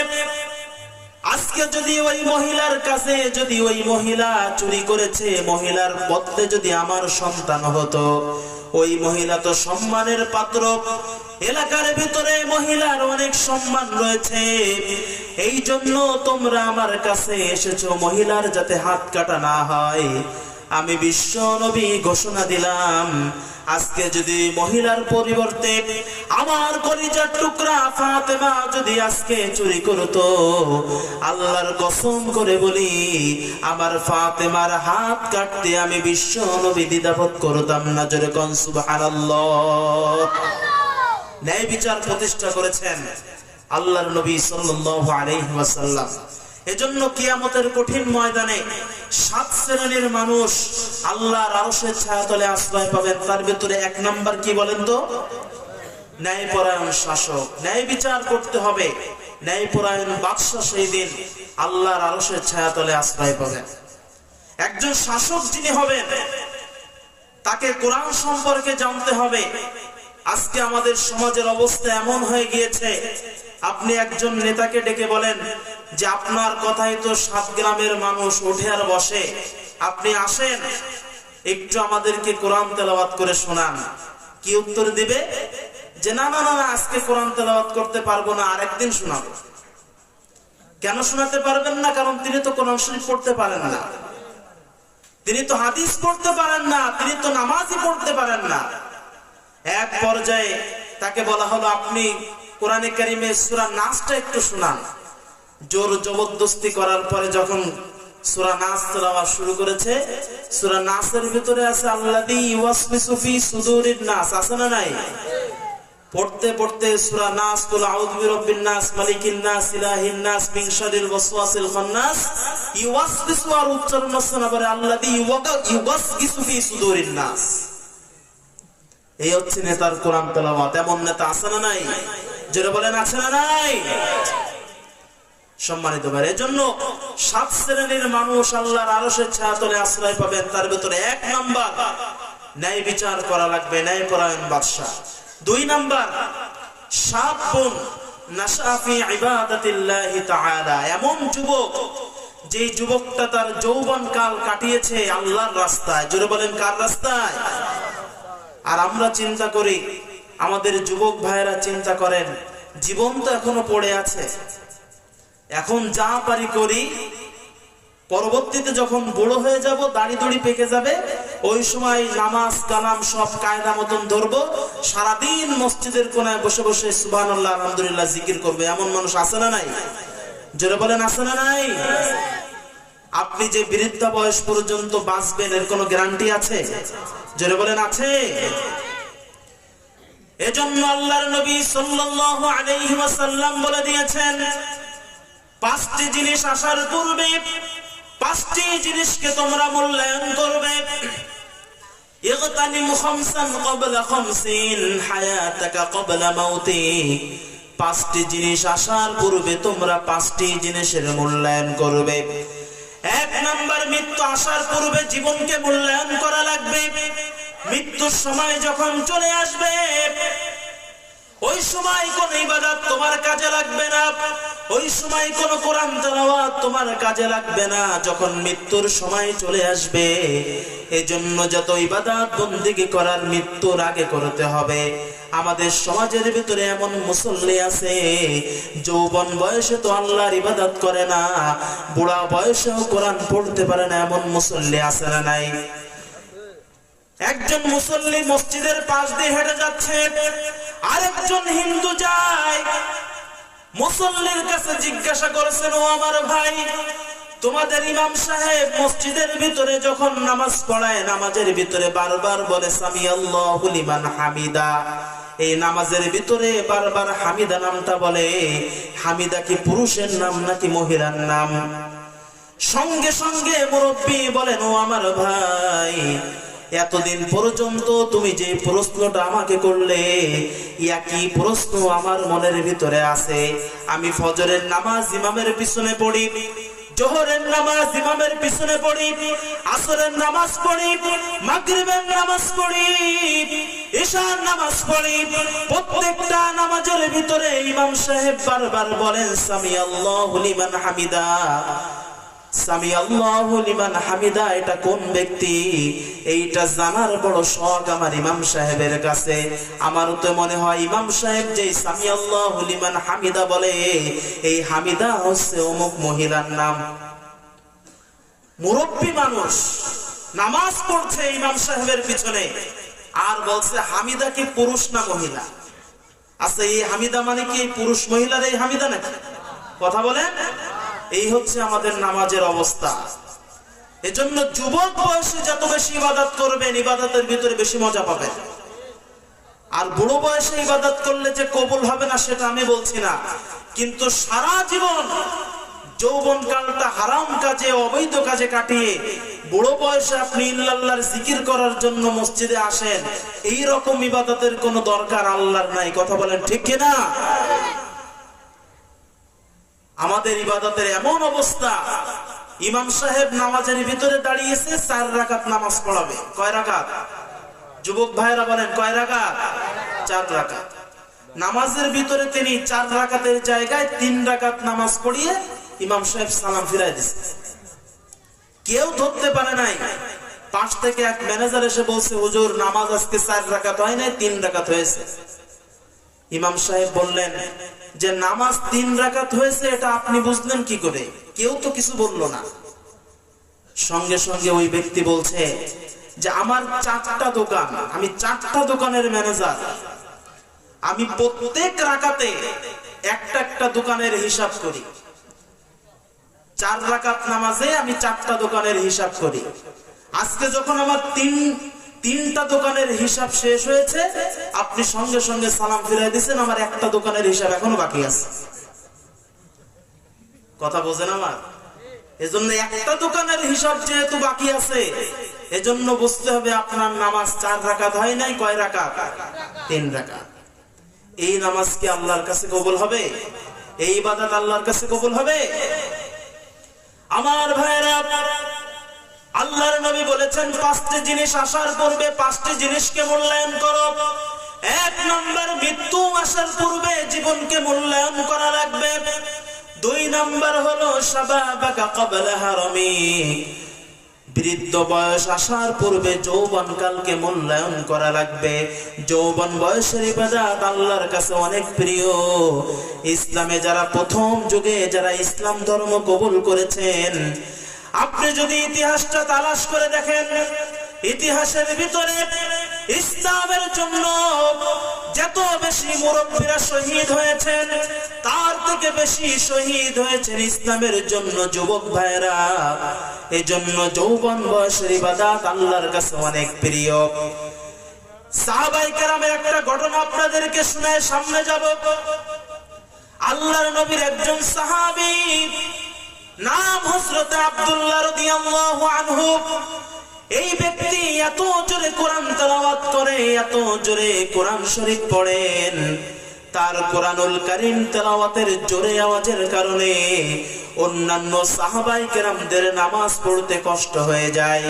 আজকে যদি ওই মহিলার কাছে, যদি ওই মহিলা চুরি করেছে, মহিলার বদলে যদি আমার সন্তান হতো, ওই মহিলা তো সম্মানের পাত্র, এলাকার ভিতরে মহিলার অনেক সম্মান রয়েছে, এই জন্য তোমরা আমার কাছে এসেছো, মহিলার যাতে হাত কাটা না হয়। আমি বিশ্ব নবী ঘোষণা দিলাম, আজকে যদি মহিলার পরিবর্তে আমার কলিজার টুকরা ফাতেমা যদি আজকে চুরি করতো, আল্লাহর কসম করে বলি, আমার ফাতেমার হাত কাটতে আমি বিশ্ব নবী দ্বিধাবোধ করতাম না। জোরে কোন সুবহানাল্লাহ। ন্যায় বিচার প্রতিষ্ঠা করেছেন আল্লাহর নবী সাল্লাল্লাহু আলাইহি ওয়াসাল্লাম। এজন্য কিয়ামতের কঠিন ময়দানে 7 শ্রেণীর মানুষ আল্লাহর আরশের ছায়াতলে আশ্রয় পাবেন। তার ভিতরে 1 নাম্বার কি বলেন তো? ন্যায়পরায়ণ শাসক। ন্যায় বিচার করতে হবে, ন্যায়পরায়ণ বাদশা সেই দিন আল্লাহর আরশের ছায়াতলে আশ্রয় পাবেন। একজন শাসক যিনি হবেন, তাকে কোরআন সম্পর্কে জানতে হবে। আজকে আমাদের সমাজের অবস্থা এমন হয়ে গিয়েছে, আপনি একজন নেতাকে ডেকে বলেন যে আপনার কথাই তো 7 গ্রামের মানুষ ওঠে আর বসে, আপনি আসেন একটু আমাদেরকে কোরআন তেলাওয়াত করে শোনান। কি উত্তর দিবে? যে না না না, আজকে কোরআন তেলাওয়াত করতে পারবো না, আরেকদিন শোনাবো। কেন শোনাতে পারবেন না? কারণ তিনি তো কোরআন শরীফ পড়তে পারেন না, তিনি তো হাদিস পড়তে পারেন না, তিনি তো নামাজই পড়তে পারেন না। এক পর্যায়ে তাকে বলা হলো, আপনি কোরআনে কারিমে সূরা নাসটা একটু শোনান। জোর জবরদস্তি করার পরে যখন সূরা নাস তেলাওয়াত শুরু করেছে, সূরা নাসের ভিতরে আছে আল্লাযী ইউওয়াসবিসু ফি সুদুরিন নাস, আছে না নাই? পড়তে পড়তে সূরা নাস, কুল আউযু বিরাব্বিন নাস, মালিকিন নাস, ইলাহিন নাস, মিন শাররিল ওয়াসওয়াসিল খান্নাস, ইউওয়াসবিসু আর উচ্চারণ হচ্ছে না, বলে আল্লাযী ইউওয়াসবিসু ফি সুদুরিন নাস। এই হচ্ছে নেতার কোরআন তেলাওয়াত। এমন নেতা আছে না নাই? জোরে বলেন, আছে না নাই? সম্মানিত ভাই, এজন্য 7 শ্রেণীর মানুষ আল্লাহর আরশের ছায়াতলে আশ্রয় পাবেন। তার ভিতরে 1 নাম্বার, ন্যায় বিচার করা লাগবে, ন্যায়পরায়ণ বাদশা। 2 নাম্বার, শাবুন নাশা ফি ইবাদাতিল্লাহি তাআলা, এমন যুবক যে যুবকটা তার যৌবন কাল কাটিয়েছে আল্লাহর রাস্তায়। জোরে বলেন, কার রাস্তায়? আর আমরা চিন্তা করি, আমাদের যুবক ভাইয়েরা চিন্তা করেন, জীবন তো এখনো পড়ে আছে, এখন যা পারি করি, পরবর্তীতে যখন বড় হয়ে যাব, দাড়ি দড়ি পেকে যাবে, ওই সময় নামাজ কালাম সব কায়দা মতন ধরবো, সারাদিন মসজিদের কোনায় বসে বসে সুবহানাল্লাহ আলহামদুলিল্লাহ জিকির করবে। এমন মানুষ আছে না নাই? জোরে বলেন, আছে না নাই? আপনি যে বৃদ্ধা বয়স পর্যন্ত বাঁচবেন, এর কোনো গ্যারান্টি আছে? জোরে বলেন, আছে? এজন্য আল্লাহর নবী সাল্লাল্লাহু আলাইহি ওয়াসাল্লাম বলে দিয়েছেন, 5টি জিনিস আসার পূর্বে 5টি জিনিসকে তোমরা মূল্যায়ন করবে। ইগতানিম খামসান ক্বাবলা খামসিন হায়াতাকা ক্বাবলা মাউতিক। 5টি জিনিস আসার পূর্বে তোমরা 5টি জিনিসের মূল্যায়ন করবে। 1 নাম্বার, মৃত্যু আসার পূর্বে জীবনকে মূল্যায়ন করা লাগবে। মৃত্যুর সময় যখন চলে আসবে, ওই সময় কোন ইবাদত তোমার কাজে লাগবে না, ওই সময় কোন কোরআন তেলাওয়াত তোমার কাজে লাগবে না, যখন মৃত্যুর সময় চলে আসবে। এজন্য যত ইবাদত বন্দেগী করার মৃত্যুর আগে করতে হবে। আমাদের সমাজের ভিতরে এমন মুসল্লি আছে, যৌবন বয়সে তো আল্লাহর ইবাদত করে না, বুড়া বয়সেও কোরআন পড়তে পারে না, এমন মুসল্লি আছে না নাই? একজন মুসল্লি মসজিদের পাশ দিয়ে হেঁটে যাচ্ছে, আরেকজন হিন্দু যায়, মুসল্লির কাছে জিজ্ঞাসা করেছেন, ও আমার ভাই, তোমাদের ইমাম সাহেব মসজিদের ভিতরে যখন নামাজ পড়ায়, নামাজের ভিতরে বারবার বলে সামি আল্লাহু লিমান হামিদা, এই নামাজের ভিতরে বারবার হামিদা নামটা বলে, হামিদা কি পুরুষের নাম নাকি মহিলার নাম? সঙ্গে সঙ্গে মুরব্বী বলেন, ও আমার ভাই, এতদিন পর্যন্ত তুমি যে প্রশ্নটা আমাকে করলে, একই প্রশ্ন আমার মনের ভিতরে আছে। আমি ফজরের নামাজ ইমামের পিছনে পড়ি, জোহরের নামাজ ইমামের পিছনে পড়ি, আসরের নামাজ পড়ি, মাগরিবের নামাজ পড়ি, ইশার নামাজ পড়ি। প্রত্যেকটা নামাজের ভিতরে ইমাম সাহেব বারবার বলেন সামি আল্লাহু লিমান হামিদা, সামি আল্লাহু লিমান হামিদা। এটা কোন ব্যক্তি? এইটা জানার বড় শখ আমার ইমাম সাহেবের কাছে। আমার তো মনে হয় ইমাম সাহেব যে সামি আল্লাহু লিমান হামিদা বলে, এই হামিদা হচ্ছে অমুক মহিলার নাম। মুরব্বী মানুষ নামাজ পড়ছে ইমাম সাহেবের পিছনে, আর বলছে হামিদা কি পুরুষ না মহিলা? আচ্ছা, এই হামিদা মানে কি পুরুষ মহিলার এই হামিদা নাকি? কথা বলেন। এই হচ্ছে আমাদের নামাজের অবস্থা। এজন্য যুবক বয়সে যত বেশি ইবাদত করবেন, ইবাদতের ভিতরে বেশি মজা পাবেন। আর বুড়ো বয়সে ইবাদত করলে যে কবুল হবে না সেটা আমি বলছি না, কিন্তু সারা জীবন যৌবন কালটা হারাম কাজে, অবৈধ কাজে কাটিয়ে বুড়ো বয়সে আপনি ইল্লাল্লাহর জিকির করার জন্য মসজিদে আসেন, এই রকম ইবাদতের কোনো দরকার আল্লাহর নাই। কথা বলেন ঠিক কিনা? আমাদের ইবাদতের এমন অবস্থা, ইমাম সাহেব নামাজের ভিতরে দাঁড়িয়েছে, 4 রাকাত নামাজ পড়াবে। কয় রাকাত? যুবক ভাইরা বলেন কয় রাকাত? 4 রাকাত। নামাজের ভিতরে তিনি 4 রাকাতের জায়গায় 3 রাকাত নামাজ পড়িয়ে ইমাম সাহেব সালাম ফিরাই দিয়েছে। কেউ ধরতে পারে নাই। পাশ থেকে এক ম্যানেজার এসে বলছে, হুজুর নামাজ আজকে 4 রাকাত হয় নাই, 3 রাকাত হয়েছে। ইমাম সাহেব বললেন যে নামাজ 3 রাকাত হয়েছে, এটা আপনি বুঝলেন কি করে? কেউ তো কিছু বললো না। সঙ্গে সঙ্গে ওই ব্যক্তি বলছে যে আমার 4টা দোকান, আমি 4টা দোকানের ম্যানেজার, আমি প্রত্যেক রাকাতে একটা একটা দোকানের হিসাব করি। 4 রাকাত নামাজে আমি 4টা দোকানের হিসাব করি। আজকে যখন আমার তিনটা দোকানের হিসাব শেষ হয়েছে, আপনি সঙ্গে সঙ্গে সালাম ফিরাই দিয়েছেন, আমার একটা দোকানের হিসাব এখনো বাকি আছে। কথা বোঝেন আমার? এজন্য একটা দোকানের হিসাব যেহেতু বাকি আছে, এজন্য বুঝতে হবে আপনার নামাজ 4 রাকাত হয় নাই, কয় রাকাত? 3 রাকাত। এই নামাজ কি আল্লাহর কাছে কবুল হবে? এই ইবাদত আল্লাহর কাছে কবুল হবে? আমার ভাইরা, আল্লাহর নবী বলেছেন 5টি জিনিস আসার পূর্বে 5টি জিনিসকে মূল্যায়ন করো। 1 নম্বর, মৃত্যু আসার পূর্বে জীবনকে মূল্যায়ন করা লাগবে। 2 নম্বর হলো শাবাবাকা ক্বাবলা হারামিক, বৃদ্ধ বয়স আসার পূর্বে যৌবন কালকে মূল্যায়ন করা লাগবে। যৌবন বয়সের ইবাদত আল্লাহর কাছে অনেক প্রিয়। ইসলামে যারা প্রথম যুগে যারা ইসলাম ধর্ম কবুল করেছেন, আপনি যদি ইতিহাসটা তালাশ করে দেখেন, ইতিহাসের ভিতরে ইসলামের জন্য যত বেশি মুরব্বীরা শহীদ হয়েছেন, তার থেকে বেশি শহীদ হয়েছেন ইসলামের জন্য যুবক ভাইরা। এজন্য যৌবন বয়সের ইবাদত আল্লাহর কাছে অনেক প্রিয়। সাহাবায়ে কেরামের একটা ঘটনা আপনাদেরকে শোনায় সামনে যাব। আল্লাহর নবীর একজন সাহাবী, নাম হযরত আব্দুল্লাহ রাদিয়াল্লাহু আনহু। এই ব্যক্তি এত জোরে কোরআন তেলাওয়াত করে, এত জোরে কোরআন শরীফ পড়েন, তার কোরআনুল কারীম তেলাওয়াতের জোরে আওয়াজের কারণে অন্যান্য সাহাবায়ে কেরামদের নামাজ পড়তে কষ্ট হয়ে যায়।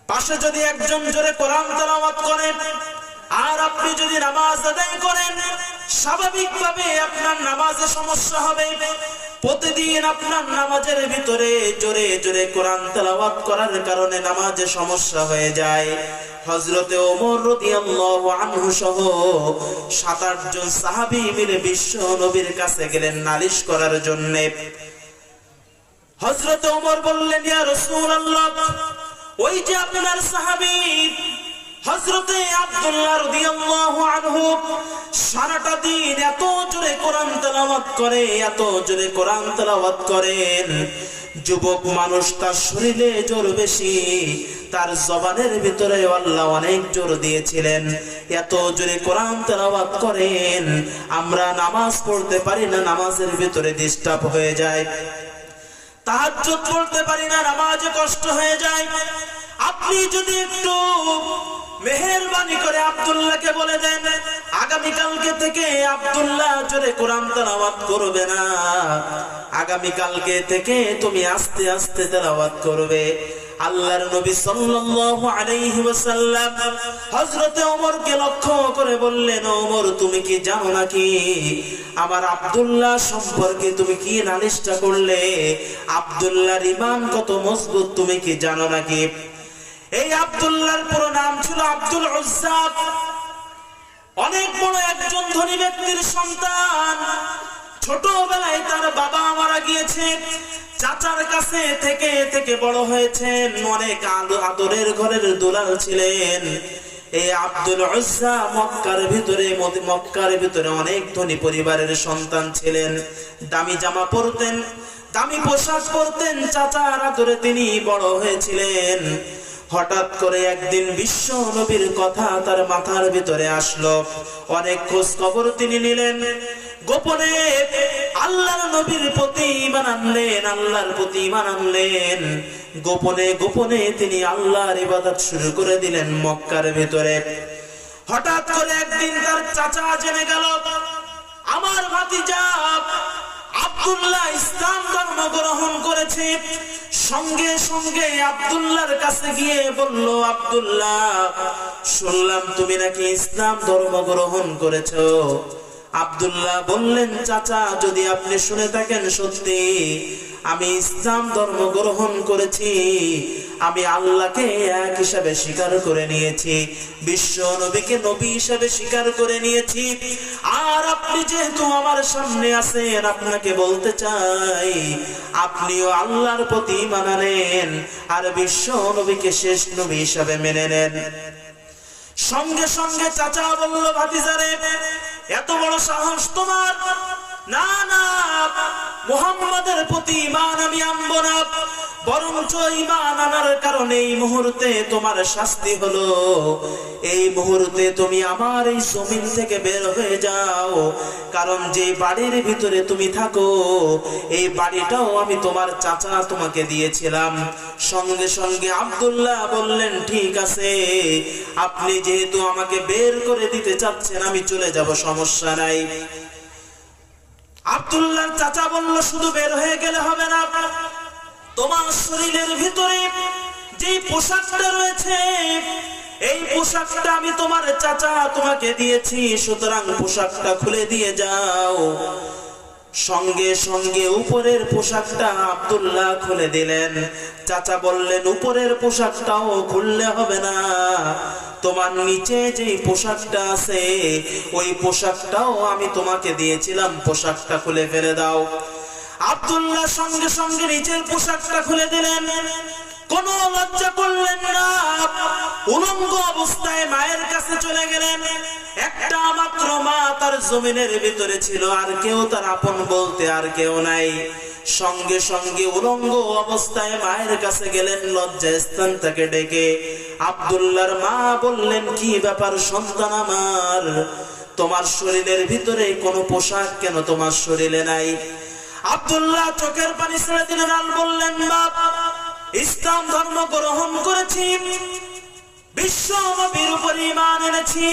পাশে যদি একজন জোরে কোরআন তেলাওয়াত করেন আর আপনি যদি নামাজ আদায় করেন, স্বাভাবিকভাবে আপনার নামাজে সমস্যা হবে। প্রতিদিন আপনার নামাজের ভিতরে জোরে জোরে কোরআন তেলাওয়াত করার কারণে নামাজে সমস্যা হয়ে যায়। হযরতে ওমর রাদিয়াল্লাহু আনহু সহ 7-8 জন সাহাবী মিলে বিশ্ব নবীর কাছে গেলেন নালিশ করার জন্য। হযরতে ওমর বললেন, ইয়া রাসূলুল্লাহ, ওই যে আপনার সাহাবী হযরতে আব্দুল্লাহ রাদিয়াল্লাহু আনহু সারাটা দিন এত জোরে কোরআন তেলাওয়াত করে, এত জোরে কোরআন তেলাওয়াত করেন, যুবক মানুষ, তার শরীরে জোর বেশি, তার জবানের ভিতরে আল্লাহ অনেক জোর দিয়েছিলেন, এত জোরে কোরআন তেলাওয়াত করেন, আমরা নামাজ পড়তে পারি না, নামাজের ভিতরে ডিস্টার্ব হয়ে যায়, তাহাজ্জুদ পড়তে পারি না, নামাজে কষ্ট হয়ে যায়। আপনি যদি একটু মেহেরবানি করে আব্দুল্লাহকে বলে দেন, আগামী কালকে থেকে আব্দুল্লাহ জোরে কোরআন তেলাওয়াত করবে না, আগামী কালকে থেকে তুমি আস্তে আস্তে তেলাওয়াত করবে। আল্লাহর নবী সাল্লাল্লাহু আলাইহি ওয়াসাল্লাম হযরতে ওমরকে লক্ষ্য করে বললেন, ওমর, তুমি কি জানো নাকি আমার আব্দুল্লাহ সম্পর্কে তুমি কি নালিশটা করলে? আব্দুল্লাহর ঈমান কত মজবুত তুমি কি জানো নাকি? এই আব্দুল্লাহর পুরো নাম ছিল আব্দুল উজ্জা। অনেক বড় একজন ধনী ব্যক্তির সন্তান। ছোটবেলায় তার বাবা মারা গিয়েছে, চাচার কাছে থেকে থেকে বড় হয়েছেন, অনেক আদরের ঘরের দুলাল ছিলেন। এই আব্দুল উজ্জা মক্কার ভিতরে অনেক ধনী পরিবারের সন্তান ছিলেন। দামি জামা পরতেন, দামি পোশাক পরতেন, চাচার আদরে তিনি বড় হয়েছিলেন। হঠাৎ করে একদিন বিশ্ব নবীর কথা তার মাথার ভিতরে আসলো। অনেক খোঁজ খবর তিনি নিলেন, গোপনে আল্লাহর নবীর প্রতি ঈমান আনলেন, আল্লাহর প্রতি ঈমান আনলেন। গোপনে গোপনে তিনি আল্লাহর ইবাদত শুরু করে দিলেন মক্কার ভিতরে। হঠাৎ করে একদিন তার চাচা জেনে গেল আমার ভাতিজা আব্দুল্লাহ ইসলাম ধর্ম গ্রহণ করেছে। সঙ্গে সঙ্গে আব্দুল্লাহর কাছে গিয়ে বলল, আব্দুল্লাহ, শুনলাম তুমি নাকি ইসলাম ধর্ম গ্রহণ করেছো। আব্দুল্লাহ বললেন, চাচা, যদি আপনি শুনে থাকেন সত্যি আমি ইসলাম ধর্ম গ্রহণ করেছি, আমি আল্লাহকে এক হিসাবে স্বীকার করে নিয়েছি, বিশ্ব নবীকে নবী হিসাবে স্বীকার করে নিয়েছি। আর আপনি যেহেতু আমার সামনে আছেন, আপনাকে বলতে চাই আপনিও আল্লাহর প্রতি ঈমান আনেন আর বিশ্ব নবীকে শেষ নবী হিসাবে মেনে নেন। সঙ্গে সঙ্গে চাচা বলল, ভাতিজারে, এত বড় সাহস তোমার? না না, মুহাম্মাদের প্রতি ঈমান আমি আনবো না, বরঞ্চ ঈমান আনার কারণে এই মুহূর্তে তোমার শাস্তি হলো। এই মুহূর্তে তুমি আমার এই জমিন থেকে বের হয়ে যাও, কারণ যে বাড়ির ভিতরে তুমি থাকো এই বাড়িটাও আমি তোমার চাচা তোমাকে দিয়েছিলাম। সঙ্গে সঙ্গে আব্দুল্লাহ বললেন, ঠিক আছে, আপনি যেহেতু আমাকে বের করে দিতে চাচ্ছেন আমি চলে যাব, সমস্যা নাই। আব্দুল্লাহর চাচা বলল, শুধু বের হয়ে গেলে হবে না, তোমার শরীরের ভিতরে যে পোশাকটা রয়েছে এই পোশাকটা আমি তোমার চাচা তোমাকে দিয়েছি, সুতরাং পোশাকটা খুলে দিয়ে যাও। সঙ্গে সঙ্গে উপরের পোশাকটা আব্দুল্লাহ খুলে দিলেন। চাচা বললেন, উপরের পোশাকটাও খুললে হবে না, তোমার নিচে যে পোশাকটা আছে ওই পোশাকটাও আমি তোমাকে দিয়েছিলাম, পোশাকটা খুলে ফেলে দাও। আব্দুল্লাহ সঙ্গে সঙ্গে নিচের পোশাকটা খুলে দিলেন, কোনো লজ্জা করলেন না, উলঙ্গ অবস্থায় মায়ের কাছে চলে গেলেন। একটা মাত্র মা তার জমিনের ভিতরে ছিল, আর কেউ তার আপন বলতে আর কেউ নাই। সঙ্গে সঙ্গে উলঙ্গ অবস্থায় মায়ের কাছে গেলেন, লজ্জা স্থান থেকে ডেকে। আব্দুল্লাহর মা বললেন, কি ব্যাপার সন্তান আমার, তোমার শরীরের ভিতরে কোনো পোশাক কেন তোমার শরীরে নাই? আব্দুল্লাহ চোখের পানি ছেড়ে দিলেন আর বললেন, বাপ, ইসলাম ধর্ম গ্রহণ করেছি, বিশ্ব নবীর উপর ঈমান এনেছি,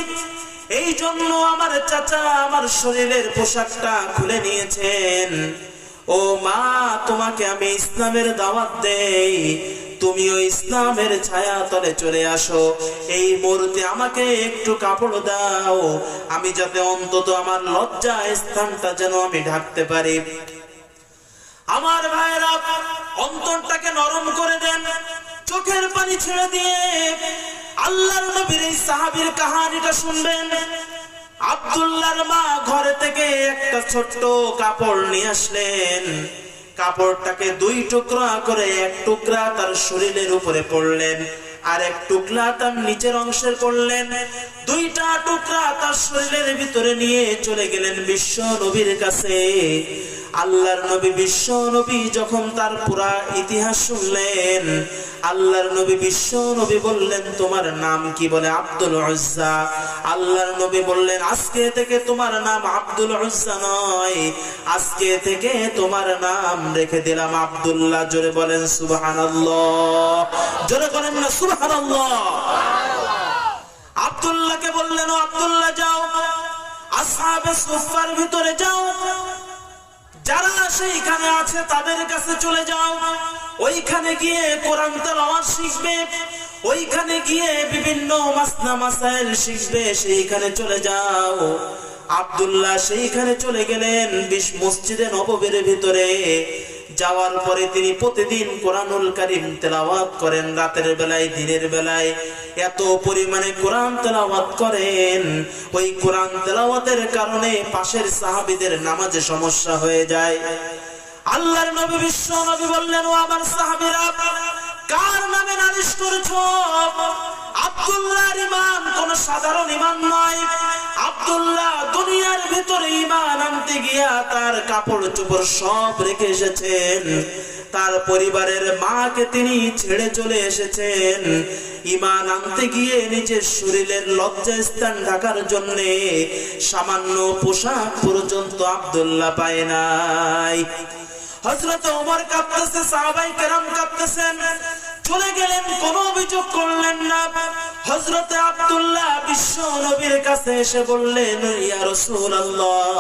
এই জন্য আমার চাচা আমার শরীরের পোশাকটা খুলে নিয়েছেন। ও মা, তোমাকে আমি ইসলামের দাওয়াত দেই, তুমিও ইসলামের ছায়া তলে চলে আসো। এই মুহূর্তে আমাকে একটু কাপড় দাও, আমি যাতে অন্তত আমার লজ্জা স্থানটা যেন আমি ঢাকতে পারি। আমার ভাইরা, অন্তরটাকে নরম করে দেন, চোখের পানি ছেড়ে দিয়ে আল্লাহর নবীর এই সাহাবীর কাহিনীটা শুনবেন। আব্দুল্লাহর মা ঘরে থেকে একটা ছোট্ট কাপড় নিয়ে আসলেন। কাপড়টাকে দুই টুকরা করে এক টুকরা তার শরীরের উপরে পড়লেন, আর এক টুকরা তার নিচের অংশের পড়লেন। দুইটা টুকরা তার শরীরের ভিতরে নিয়ে চলে গেলেন বিশ্ব নবীর কাছে। আল্লাহর নবী বিশ্ব নবী যখন তার পুরা ইতিহাস শুনলেন, আল্লাহর নবী বিশ্ব নবী বললেন, তোমার নাম কি? বলে আব্দুল উজ্জা। আল্লাহর নবী বললেন, আজকে থেকে তোমার নাম আব্দুল উজ্জা নয়, আজকে থেকে তোমার নাম রেখে দিলাম আব্দুল্লাহ। জোরে বলেন সুবহানাল্লাহ, জোরে বলেন না সুবহানাল্লাহ। আব্দুল্লাহকে বললেন, ও আব্দুল্লাহ যাও, আসহাবে সুফার ভিতরে যাও, যারা সেইখানে আছে তাদের কাছে চলে যাও, ওইখানে গিয়ে কোরআন তেলাওয়াত শিখবে, ওইখানে গিয়ে বিভিন্ন মাসনা মাসাইল শিখবে, সেইখানে চলে যাও। আব্দুল্লাহ সেইখানে চলে গেলেন মসজিদে নববীর ভিতরে। যাওয়ার পরে তিনি প্রতিদিন কোরআনুল কারীম তেলাওয়াত করেন, রাতের বেলায় দিনের বেলায় এত পরিমাণে কোরআন তেলাওয়াত করেন। ওই কোরআন তেলাওয়াতের কারণে পাশের সাহাবীদের নামাজে সমস্যা হয়ে যায়। আল্লাহর নবী বিশ্ব নবী বললেন, ও আমার সাহাবীরা, কার নামে নালিশ করেছো? আব্দুল্লাহর ঈমান কোন সাধারণ ঈমান নয়। আব্দুল্লাহ দুনিয়ার ভিতরে ঈমান আনতে গিয়া তার কাপড় চোপড় সব রেখে এসেছেন, তার পরিবারের মাকে তিনি ছেড়ে চলে এসেছেন। ঈমান আনতে গিয়ে নিজের শরীরের লজ্জা স্থান ঢাকার জন্য সামান্য পোশাক পর্যন্ত আব্দুল্লাহ পায় নাই। হযরত ওমর কাঁদতেছে, সাহাবায়ে কেরাম কাঁদতেছেন, চলে গেলেন, কোনো অভিযোগ করলেন না। হযরতে আব্দুল্লাহ বিশ্ব নবীর কাছে এসে বললেন, ইয়া রাসূলুল্লাহ,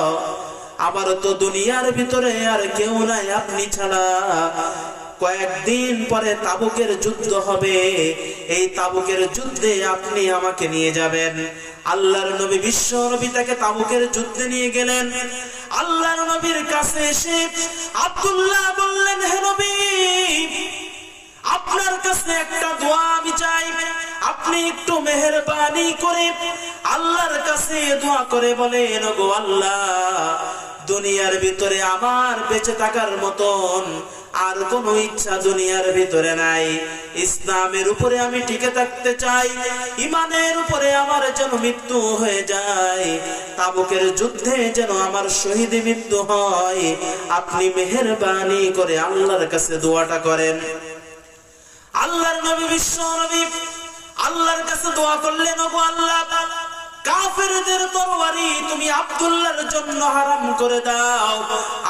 আমার তো দুনিয়ার ভিতরে আর কেউ নাই আপনি ছাড়া। কয়েকদিন পরে তাবুকের যুদ্ধ হবে, এই তাবুকের যুদ্ধে আপনি আমাকে নিয়ে যাবেন। আল্লাহর নবী বিশ্ব নবী তাকে তাবুকের যুদ্ধে নিয়ে গেলেন। আল্লাহর নবীর কাছে এসে আব্দুল্লাহ বললেন, হে নবী, আপনার কাছে একটা দোয়া আমি চাই, আপনি একটু মেহেরবানি করে আল্লাহর কাছে দোয়া করে বলেন, গো আল্লাহ, দুনিয়ার ভিতরে আমার বেঁচে থাকার মতন আর কোনো ইচ্ছা দুনিয়ার ভিতরে নাই। ইসলামের উপরে আমি টিকে থাকতে চাই, ঈমানের উপরে আমার যেন মৃত্যু হয়ে যায়, তাবুকের যুদ্ধে যেন আমার শহীদ মৃত্যু হয়। আপনি মেহেরবানি করে আল্লাহর কাছে দোয়াটা করেন। আল্লাহর নবী বিশ্ব নবী আল্লাহর কাছে দোয়া করলেন, ওগো আল্লাহ, কাফেরদের তরবারি তুমি আব্দুল্লাহর জন্য হারাম করে দাও।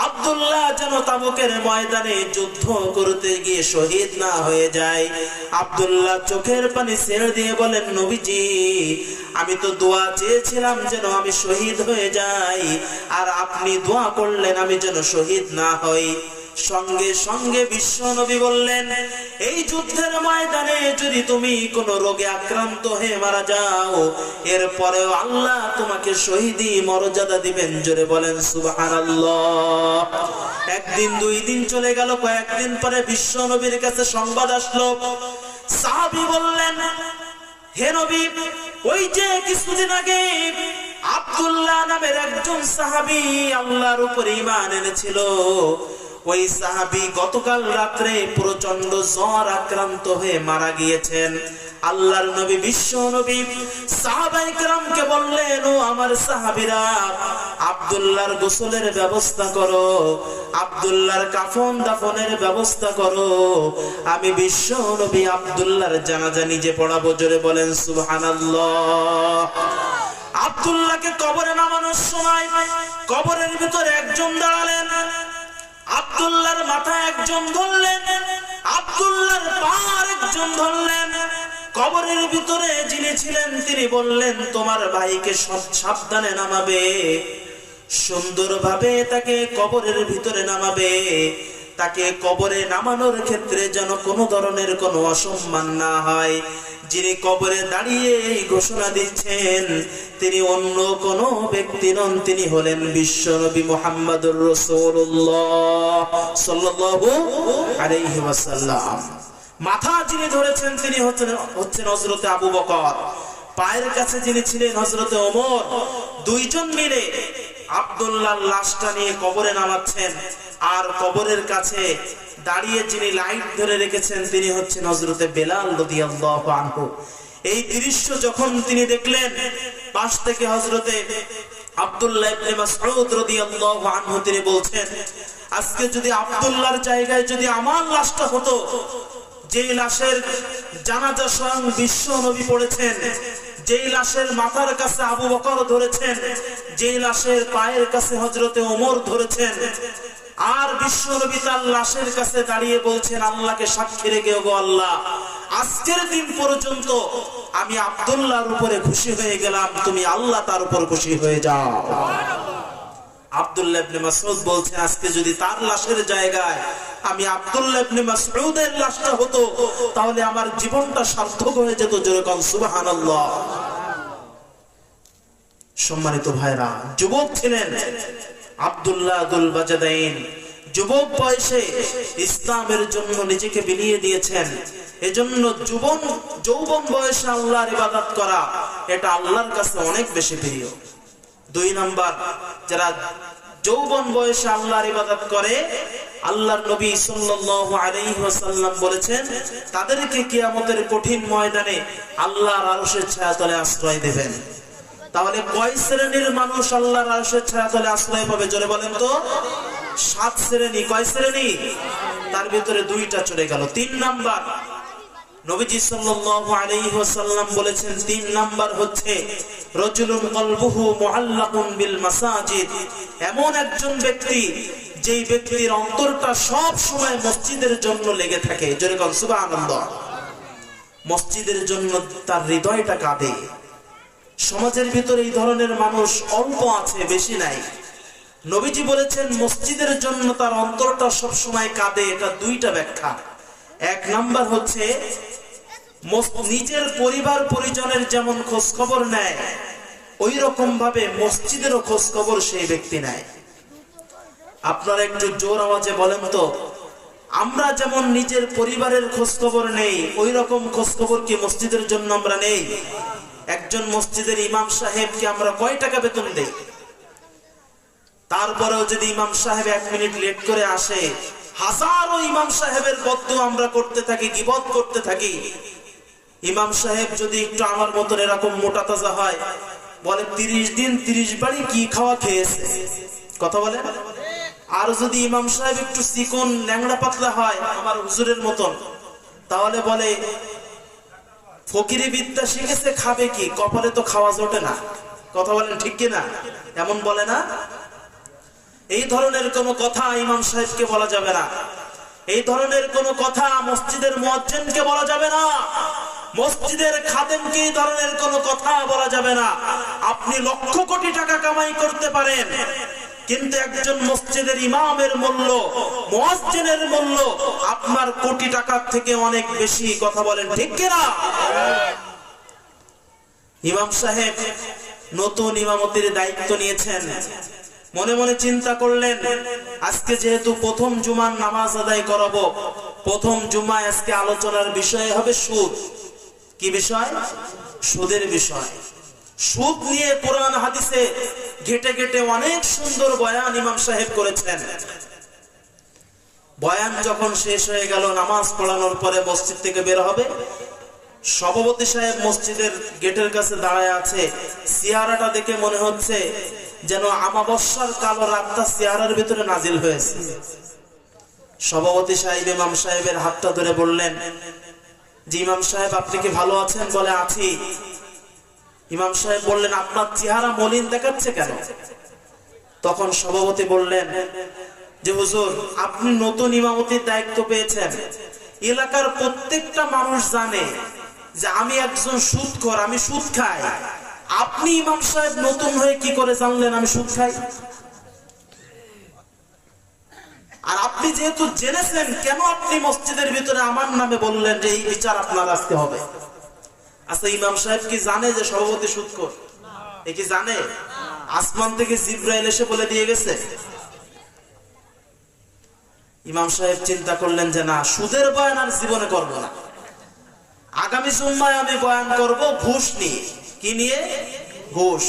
আব্দুল্লাহ যেন তাবুকের ময়দানে যুদ্ধ করতে গিয়ে শহীদ না হয়ে যায়। আব্দুল্লাহ চোখের পানি ছেড়ে দিয়ে বলেন, নবীজি, আমি তো দোয়া চেয়েছিলাম যেন আমি শহীদ হয়ে যাই, আর আপনি দোয়া করলেন আমি যেন শহীদ না হই। সঙ্গে সঙ্গে বিশ্ব নবী বললেন, এই যুদ্ধের ময়দানে যদি তুমি কোনো রোগে আক্রান্ত হয়ে মারা যাও, এরপরেও আল্লাহ তোমাকে শহীদি মর্যাদা দিবেন। জোরে বলেন সুবহানাল্লাহ। একদিন দুই দিন চলে গেল, কয়েকদিন পরে বিশ্ব নবীর কাছে সংবাদ আসলো। সাহাবী বললেন, হে নবী, ওই যে কিছুদিন আগে আব্দুল্লাহ নামের একজন সাহাবী আল্লাহর উপরে ঈমান এনেছিল, ওই সাহাবী গতকাল রাত্রে প্রচন্ড জ্বর আক্রান্ত হয়ে মারা গিয়েছেন। আল্লাহর নবী বিশ্ব নবী সাহাবায়ে কেরামকে বললেন, ও আমার সাহাবীরা, আব্দুল্লাহর গোসলের ব্যবস্থা করো, আব্দুল্লাহর কাফন দাফনের ব্যবস্থা করো, আমি বিশ্ব নবী আব্দুল্লাহর জানাজা নিজে পড়াবো। জোরে বলেন সুবহানাল্লাহ। আব্দুল্লাহকে কবরে নামানোর সময় কবরের ভিতরে একজন দাঁড়ালেন, আব্দুল্লাহর মাথায় একজন ধরলেন, আব্দুল্লাহর পা একজন ধরলেন। কবরের ভিতরে যিনি ছিলেন তিনি বললেন, তোমার ভাইকে সাবধানে নামাবে, সুন্দরভাবে তাকে কবরের ভিতরে নামাবে, তাকে কবরে নামানোর ক্ষেত্রে যেন কোনো ধরনের কোনো অসম্মান না হয়। যিনি কবরে দাঁড়িয়ে এই ঘোষণা দিচ্ছেন তিনি অন্য কোনো ব্যক্তি নন, তিনি হলেন বিশ্বনবী মুহাম্মদুর রাসূলুল্লাহ সাল্লাল্লাহু আলাইহি ওয়াসাল্লাম। মাথা যিনি ধরেছেন তিনি হচ্ছেন হযরতে আবু বকর, পায়ের কাছে যিনি ছিলেন হযরতে ওমর। দুইজন মিলে আব্দুল্লাহর লাশটা নিয়ে কবরে নামাচ্ছেন, আর কবরের কাছে দাঁড়িয়ে যিনি লাইট ধরে রেখেছেন তিনি হচ্ছেন হযরতে বেলাল রাদিয়াল্লাহু আনহু। এই দৃশ্য যখন তিনি দেখলেন, পাশ থেকে হযরতে আব্দুল্লাহ ইবনে মাসউদ রাদিয়াল্লাহু আনহু তিনি বলছেন, আজকে যদি আব্দুল্লাহর জায়গায় যদি আমার লাশটা হতো, যেই লাশের জানাজা স্বয়ং বিশ্ব নবী পড়েছেন, যেই লাশের মাথার কাছে আবু বকর ধরেছেন, যেই লাশের পায়ের কাছে হযরতে ওমর ধরেছেন, আর বিশ্ব নবী তার লাশের কাছে দাঁড়িয়ে বলছেন, আল্লাহকে সাক্ষী রেখে ওগো আল্লাহ, আজকের দিন পর্যন্ত আমি আব্দুল্লাহর উপরে খুশি হয়ে গেলাম, তুমি আল্লাহ তার উপর খুশি হয়ে যাও। আব্দুল্লাহ ইবনে মাসউদ বলছেন, আজকে যদি তার লাশের জায়গায় আমি আব্দুল্লাহ ইবনে মাসউদের লাশটা হতো, তাহলে আমার জীবনটা সার্থক হয়ে যেত। জোরে কোন সুবহানাল্লাহ। সম্মানিত ভাইরা, যুবক ছিলেন আব্দুল্লাহ দুল বাজাদাইন, যুবক বয়সে ইসলামের জন্য নিজেকে বিলিয়ে দিয়েছেন। এজন্য যৌবন বয়সে আল্লাহর ইবাদত করা এটা আল্লাহর কাছে অনেক বেশি প্রিয়। 2 নাম্বার, যারা যৌবন বয়সে আল্লাহর ইবাদত করে, আল্লাহর নবী সাল্লাল্লাহু আলাইহি ওয়াসাল্লাম বলেছেন তাদেরকে কিয়ামতের কঠিন ময়দানে আল্লাহর আরশের ছায়াতলে আশ্রয় দেবেন। তাহলে কয় শ্রেণীর মানুষ আল্লাহর আরশের ছায়াতলে আশ্রয় পাবে? জোরে বলেন তো। 7 শ্রেণী। কয় শ্রেণী? তার ভিতরে 2টা চলে গেল। 3 নাম্বার, নবীজি সাল্লাল্লাহু আলাইহি ওয়াসাল্লাম বলেছেন 3 নাম্বার হচ্ছে রাজুলুন কলবুহু মুআল্লাকুন বিল মাসাজিদ, এমন একজন ব্যক্তি যেই ব্যক্তির অন্তরটা সব সময় মসজিদের জন্য লেগে থাকে। জোরে বলেন সুবহানাল্লাহ। মসজিদের জন্য তার হৃদয়টা কাঁদে। সমাজের ভিতরে এই ধরনের মানুষ অল্প আছে, বেশি নাই। নবীজি বলেছেন মসজিদের জন্য তার অন্তরটা সব সময় কাঁদে। এটা 2টা ব্যাখ্যা। 1 নাম্বার হচ্ছে নিজের পরিবার পরিজনের যেমন খোঁজ খবর নেয়, ওই রকম ভাবে মসজিদেরও খোঁজ খবর সেই ব্যক্তি নেয়। আপনারা একটু জোর আওয়াজে বলেন তো, আমরা যেমন নিজের পরিবারের খোঁজ খবর নেই, ওই রকম খোঁজ খবর কি মসজিদের জন্য আমরা নেই? একজন মসজিদের ইমাম সাহেবকে আমরা কয় টাকা বেতন দেই? তারপরেও যদি ইমাম সাহেব 1 মিনিট লেট করে আসে, হাজারো ইমাম সাহেবের বদদুয়া আমরা করতে থাকি, গীবত করতে থাকি। ইমাম সাহেব যদি একটু আমার মতন এরকম মোটা তাজা হয়, বলে 30 দিন 30 বাড়ি কি খাওয়া খেয়েছে, কথা বলেন। আর যদি ইমাম সাহেব একটু চিকন ল্যাংড়া পাতলা হয় আমার হুজুরের মতন, তাহলে বলে ফকিরি বিদ্যা শিখেছে, খাবে কি, কপালে তো খাওয়া জোটে না, কথা বলেন ঠিক কিনা? এমন বলে না? এই ধরনের কোনো কথা ইমাম সাহেবকে বলা যাবে না। এই ধরনের কোনো কথা মসজিদের মুয়াজ্জিনকে বলা যাবে না। মসজিদের খাদেমকে এই ধরনের কোনো কথা বলা যাবে না। আপনি লক্ষ কোটি টাকা কামাই করতে পারেন, কিন্তু একজন মসজিদের ইমামের মূল্য, মুয়াজ্জিনের মূল্য আপনার কোটি টাকার থেকে অনেক বেশি, কথা বলেন ঠিক কিনা? ইমাম সাহেব নতুন ইমামতির দায়িত্ব নিয়েছেন, মনে মনে চিন্তা করলেন আজকে যেহেতু প্রথম জুমার নামাজ আদায় করাবো, প্রথম জুমায় আজকে আলোচনার বিষয় হবে সুদ। কি বিষয়? সুদের বিষয়। সুদ নিয়ে কোরআন হাদিসে ঘেটে ঘেটে অনেক সুন্দর বয়ান ইমাম সাহেব করেছেন। বয়ান যখন শেষ হয়ে গেল, নামাজ পড়ানোর পরে মসজিদ থেকে বের হবে, সভাপতি সাহেব মসজিদের গেটের কাছে দাঁড়ায় আছে। চেহারাটা দেখে মনে হচ্ছে যেন আমাবস্যার কালো রাতটা চেহারার ভিতরে নাজিল হয়েছে। সভাপতি সাহেব ইমাম সাহেবের হাতটা ধরে বললেন, যে ইমাম সাহেব আপনি কি ভালো আছেন? বলে আছি। ইমাম সাহেব বললেন, আপনার চেহারা মলিন দেখাচ্ছে কেন? তখন সভাপতি বললেন যে হুজুর, আপনি নতুন ইমামতির দায়িত্ব পেয়েছেন, এলাকার প্রত্যেকটা মানুষ জানে যে আমি একজন সুদখোর, আমি সুদ খাই। আপনি ইমাম সাহেব নতুন হয়ে কি করে জানলেন আমি সুদ খাই? আর আপনি যেহেতু জেনেছেন, কেন আপনি মসজিদের ভিতরে আমার নামে বললেন যে এই বিচার আপনার আজকে হবে? আচ্ছা, ইমাম সাহেব কি জানে যে সভাপতি সুদখোর? এ কি জানে? আসমান থেকে জিব্রাইল এসে বলে দিয়ে গেছে? ইমাম সাহেব চিন্তা করলেন যে না, সুদের বয়ান আর জীবনে করব না। আগামী জুম্মায় আমি বয়ান করব ঘুষ নিয়ে। কি নিয়ে? ঘুষ।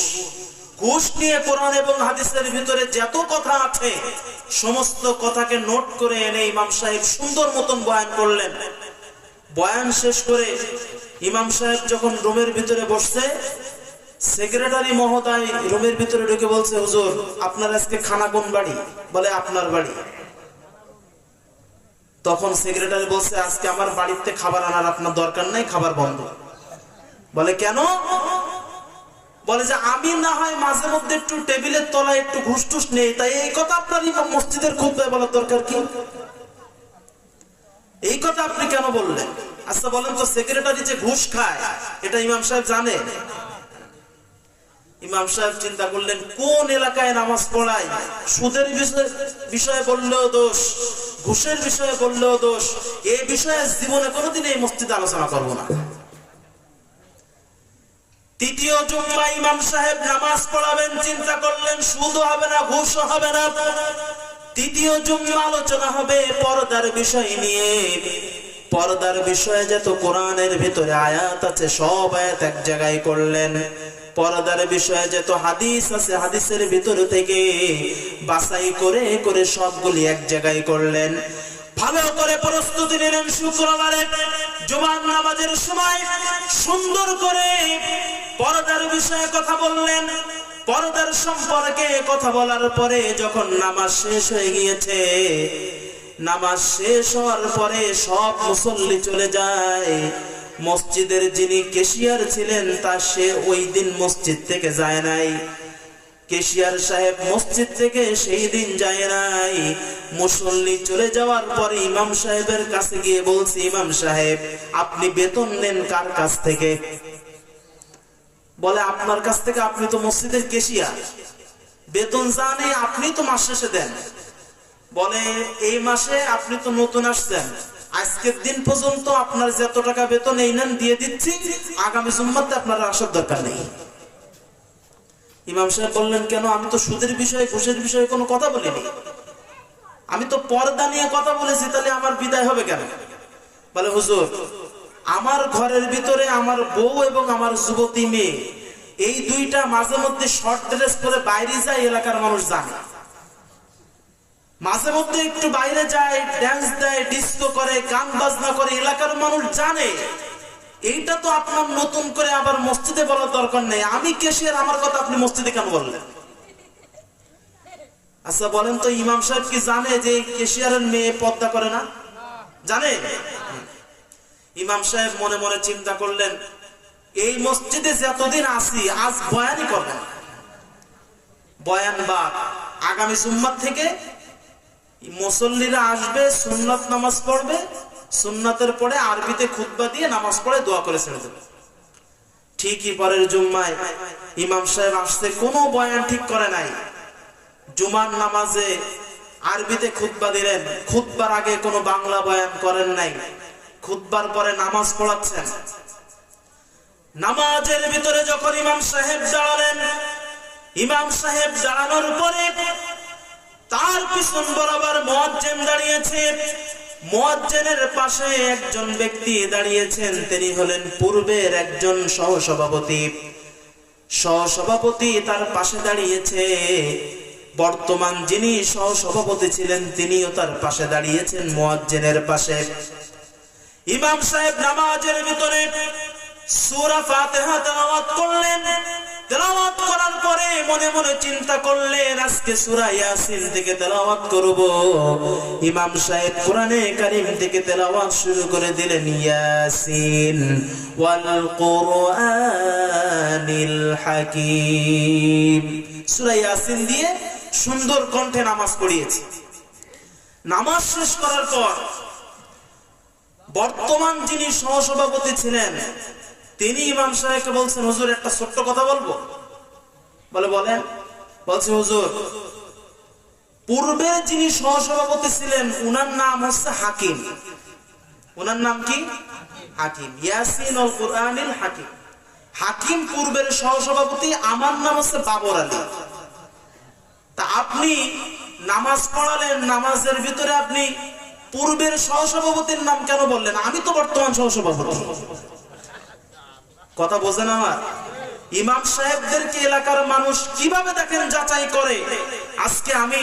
ঘুষ নিয়ে কোরআন এবং হাদিসের ভিতরে যত কথা আছে সমস্ত কথাকে নোট করে এনে ইমাম সাহেব সুন্দর মতন বয়ান করলেন। বয়ান শেষ করে ইমাম সাহেব যখন রুমের ভিতরে বসছে, সেক্রেটারি মহোদয় রুমের ভিতরে ঢুকে বলছে, হুজুর আপনার আজকে খানা কোন বাড়ি? বলে আপনার বাড়ি। তখন সেক্রেটারি বলছে, আজকে আমার বাড়িতে খাবার আনার আপনার দরকার নাই, খাবার বন্ধ। বলে কেন? বলে যে আমি না হয় মাঝে মধ্যে একটু টেবিলের তলায় একটু ঘুষ টুস নেই, তাই এই কথা আপনার ইমাম মসজিদের খুতবায় বলার দরকার কি? এই কথা আপনি কেন বললেন? আচ্ছা বলেন তো, সেক্রেটারি যে ঘুষ খায় এটা ইমাম সাহেব জানে? ইমাম সাহেব চিন্তা করলেন, কোন এলাকায় নামাজ পড়ায়, সুদের বিষয়ে বললেও দোষ, ঘুষের বিষয়ে বললেও দোষ, এই বিষয়ে জীবনে কোনোদিন এই মসজিদে আলোচনা করবো না। তৃতীয় জুম্মা ইমাম সাহেব নামাজ পড়াবেন, চিন্তা করলেন সুদও হবে না, ঘুষও হবে না। তৃতীয় জুম্মা আলোচনা হবে পর্দার বিষয় নিয়ে। পর্দার বিষয়ে যত কোরআনের ভিতরে আয়াত আছে সব আয়াত এক জায়গায় করলেন। পর্দার বিষয়ে যত হাদিস আছে হাদিসের ভিতর থেকে বাছাই করে করে সবগুলি এক জায়গায় করলেন। ভালো করে প্রস্তুতি নিলেন। শুক্রবারে জুমার নামাজের সময় সুন্দর করে পর্দার বিষয়ে কথা বললেন। পর্দার সম্পর্কে কথা বলার পরে যখন নামাজ শেষ হয়ে গিয়েছে, নামাজ শেষ হওয়ার পরে সব মুসল্লি চলে যায়। মসজিদের যিনি ক্যাশিয়ার ছিলেন তা সে ওই দিন মসজিদ থেকে যায় নাই। ক্যাশিয়ার সাহেব মসজিদ থেকে সেই দিন যায় নাই। মুসল্লি চলে যাওয়ার পরে ইমাম সাহেবের কাছে গিয়ে বলছে, ইমাম সাহেব আপনি বেতন নেন কার কাছ থেকে? বলে আপনার কাছ থেকে, আপনি তো মসজিদের ক্যাশিয়ার, বেতন জানে আপনি তো মাস শেষে দেন। বলে এই মাসে আপনি তো নতুন আসছেন, আজকের দিন পর্যন্ত আপনার যত টাকা বেতন এই নেন দিয়ে দিচ্ছি, আগামী জুম্মাতে আপনার আসার দরকার নেই। ইমাম সাহেব বললেন, কেন? আমি তো সুদের বিষয়ে ঘুষের বিষয়ে কোনো কথা বলিনি, আমি তো পর্দা নিয়ে কথা বলেছি, তাহলে আমার বিদায় হবে কেন? বলে হুজুর আমার ঘরের ভিতরে আমার বউ এবং আমার যুবতী মেয়ে এই দুইটা মাঝে মধ্যে শর্ট ড্রেস পরে বাইরে যায়, এলাকার মানুষ জানে। মাঝে মধ্যে একটু বাইরে যায়, ড্যান্স দেয়, ডিস্কো করে, গান বাজনা করে, এলাকার মানুষ জানে। এইটা তো আপনার নতুন করে আবার মসজিদে বলার দরকার নেই। আমি ক্যাশিয়ার, আমার কথা আপনি মসজিদে কেন বললেন? আচ্ছা বলেন তো, ইমাম সাহেব কি জানে যে ক্যাশিয়ারের মেয়ে পর্দা করে না? জানে? ইমাম সাহেব মনে মনে চিন্তা করলেন, এই মসজিদে যতদিন আসি আজ বয়ানই করবেন। বয়ান বা আগামী জুম্মার থেকে মুসল্লিরা আসবে, সুন্নাত নামাজ পড়বে, সুন্নাতের পরে আরবিতে খুতবা দিয়ে নামাজ পড়ে দোয়া করে ছেড়ে দেবে। ঠিকই পরের জুম্মায় ইমাম সাহেব আসছে, কোনো বয়ান ঠিক করে নাই। জুমার নামাজে আরবিতে খুতবা দিলেন, খুতবার আগে কোনো বাংলা বয়ান করেন নাই, খুতবার পরে নামাজ পড়াচ্ছেন। নামাজের ভিতরে যখন ইমাম সাহেব দাঁড়ালেন, ইমাম সাহেব দাঁড়ানোর পরে তার পিছন বরাবর মুয়াজ্জিন দাঁড়িয়েছে। মুয়াজ্জিনের পাশে একজন ব্যক্তি দাঁড়িয়েছেন, তিনি হলেন পূর্বের একজন সহসভাপতি। সহসভাপতি তার পাশে দাঁড়িয়েছে। বর্তমান যিনি সহসভাপতি ছিলেন তিনিও তার পাশে দাঁড়িয়েছেন, মুয়াজ্জিনের পাশে। ইমাম সাহেব নামাজের ভিতরে সূরা ফাতিহা তেলাওয়াত করলেন। তেলাওয়াত করার পরে মনে মনে চিন্তা করলেন, আজকে সূরা ইয়াসিন থেকে তেলাওয়াত করব। ইমাম সাহেব কোরআনে কারীম থেকে তেলাওয়াত শুরু করে দিলেন, ইয়াসিন ওয়াল কুরআনিল হাকীম। সূরা ইয়াসিন দিয়ে সুন্দর কণ্ঠে নামাজ পড়িয়েছে। নামাজ শেষ করার পর বর্তমান যিনি সহসভাপতি ছিলেন তিনি ইমাম সাহেবকে বলছেন, হুজুর একটা ছোট্ট কথা বলবো। বলে বলেন। বলছে, হুজুর পূর্বে যিনি সহসভাপতি ছিলেন উনার নাম হচ্ছে হাকিম। উনার নাম কি? হাকিম, ইয়াসিন আল কুরআনিল হাকিম। হাকিম পূর্বের সহসভাপতি, আমার নাম হচ্ছে বাবর আলী। তা আপনি নামাজ পড়ালেন, নামাজের ভিতরে আপনি পূর্বের সহসভাপতির নাম কেন বললেন? আমি তো বর্তমান সহসভাপতি। কথা বোঝেন আমার? ইমাম সাহেবদেরকে এলাকার মানুষ কিভাবে দেখেন, যাচাই করে। আজকে আমি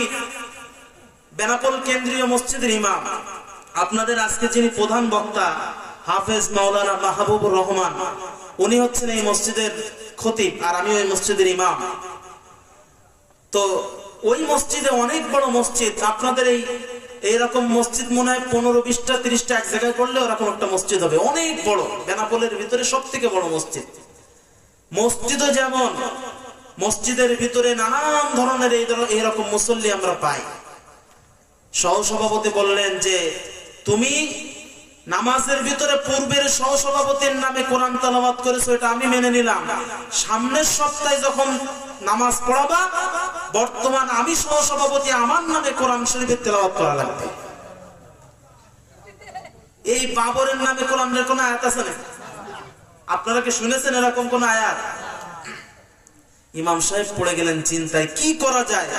বেনাপোল কেন্দ্রীয় মসজিদের ইমাম, আপনাদের আজকে যিনি প্রধান বক্তা হাফেজ মাওলানা মাহবুবুর রহমান, উনি হচ্ছেন এই মসজিদের খতিব, আর আমি ওই মসজিদের ইমাম। তো ওই মসজিদে অনেক বড় মসজিদ, আপনাদের এইরকম মসজিদ মনে হয় 15, 20টা, 30টা এক জায়গায় করলে ওরকম একটা মসজিদ হবে, অনেক বড়। বেনাপোলের ভিতরে সব থেকে বড় মসজিদ। মসজিদও যেমন, মসজিদের ভিতরে নানান ধরনের এইরকম মুসল্লি আমরা পাই। সহসভাপতি বললেন যে তুমি নামাজের ভিতরে পূর্বের সহসভাপতির নামে কোরআন তেলাওয়াত করেছো, এটা আমি মেনে নিলাম। সামনের সপ্তাহে যখন নামাজ পড়াবা, বর্তমান আমি সহসভাপতি, আমার নামে কোরআন শরীফের তেলাওয়াত করা লাগবে। এই বাবরের নামে কোরআনের কোন আয়াত আছে না? আপনারা কি শুনেছেন এরকম কোন আয়াত? ইমাম সাহেব পড়ে গেলেন চিন্তায়, কি করা যায়,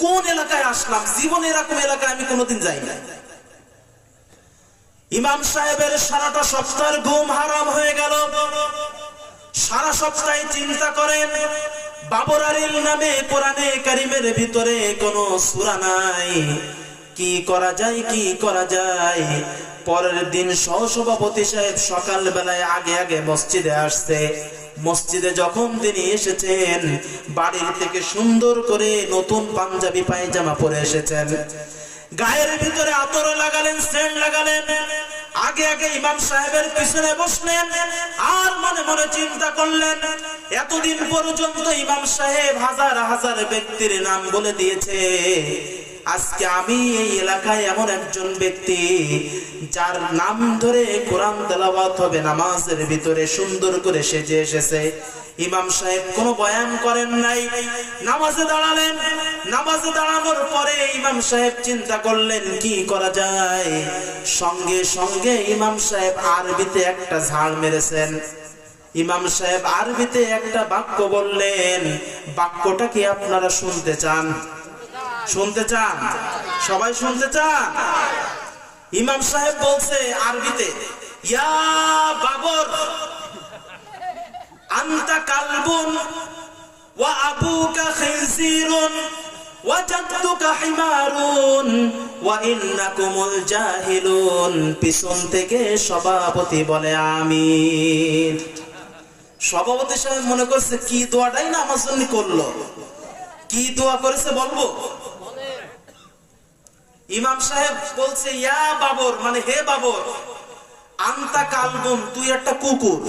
কোন এলাকায় আসলাম, জীবনে এরকম এলাকায় আমি কোনোদিন যাই না। ইমাম সাহেবের সারাটা সপ্তাহের ঘুম হারাম হয়ে গেল। সারা সপ্তাহে চিন্তা করেন, বাবর আলীর নামে কোরআনে কারিমের ভিতরে কোনো সূরা নাই, কি করা যায়, কি করা যায়। পরের দিন সহসভাপতি সাহেব সকাল বেলায় আগে আগে মসজিদে আসছে। মসজিদে যখন তিনি এসেছেন, বাড়ির থেকে সুন্দর করে নতুন পাঞ্জাবি পায়জামা পরে এসেছেন, গায়ের ভিতরে আতর লাগালেন, সেন্ট লাগালেন, আগে আগে ইমাম সাহেবের পিছনে বসলেন, আর মনে মনে চিন্তা করলেন, এতদিন পর্যন্ত ইমাম সাহেব হাজার হাজার ব্যক্তির নাম বলে দিয়েছে, আজকে আমি এই এলাকায় এমন একজন ব্যক্তি যার নাম ধরে কোরআন তেলাওয়াত হবে, নামাজের ভিতরে সুন্দর করে সেজে এসেছে। ইমাম সাহেব কোনো বয়ান করেন নাই, নামাজে দাঁড়ালেন। নামাজে দাঁড়ানোর পরে ইমাম সাহেব চিন্তা করলেন কি করা যায়। সঙ্গে সঙ্গে ইমাম সাহেব আরবিতে একটা ঝাড় মেরেছেন। ইমাম সাহেব আরবিতে একটা বাক্য বললেন, বাক্যটা কি আপনারা শুনতে চান? শুনতে চান? সবাই শুনতে চান? ইমাম সাহেব বলছে আরবিতে, ইয়া বাবর আনতা কালবুন ওয়া আবুকা খিনসিরুন ওয়া জাদ্দুকা হিমারুন ওয়া ইন্নাকুমুল জাহিলুন। পিছন থেকে সভাপতি বলে আমিন। সভাপতি সাহেব মনে করছে কি দোয়াটাই না আমার জন্য করলো, কি দোয়া করেছে বলবো? ইমাম সাহেব বলছে ইয়া বাবর, মানে হে বাবর, আনতা কালবুন, তুই একটা কুকুর,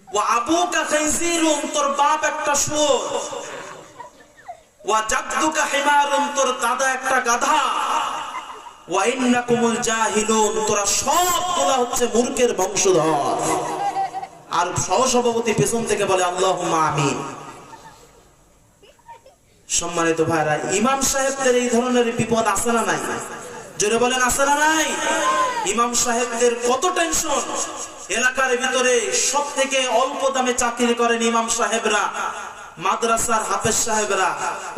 ওয়া আবুকা খিনসিরুন, তোর বাপ একটা শুয়োর, ওয়া জাদ্দুকা হিমারুন, তোর দাদা একটা গাধা, ওয়া ইন্নাকুমুল জাহিলুন, তোরা সবগুলা হচ্ছে মূর্খের বংশধর। আর সহসভাপতি পেছন থেকে বলে আল্লাহুম্মা আমিন। সম্মানিত ভাইরা, ইমাম সাহেবদের এই ধরনের বিপদ আছে না নাই? জোরে বলেন আছে না নাই? ইমাম সাহেবদের কত টেনশন। এলাকার ভিতরে সব থেকে অল্প দামে চাকরি করেন ইমাম সাহেবরা, মাদ্রাসার হাফেজ সাহেবরা,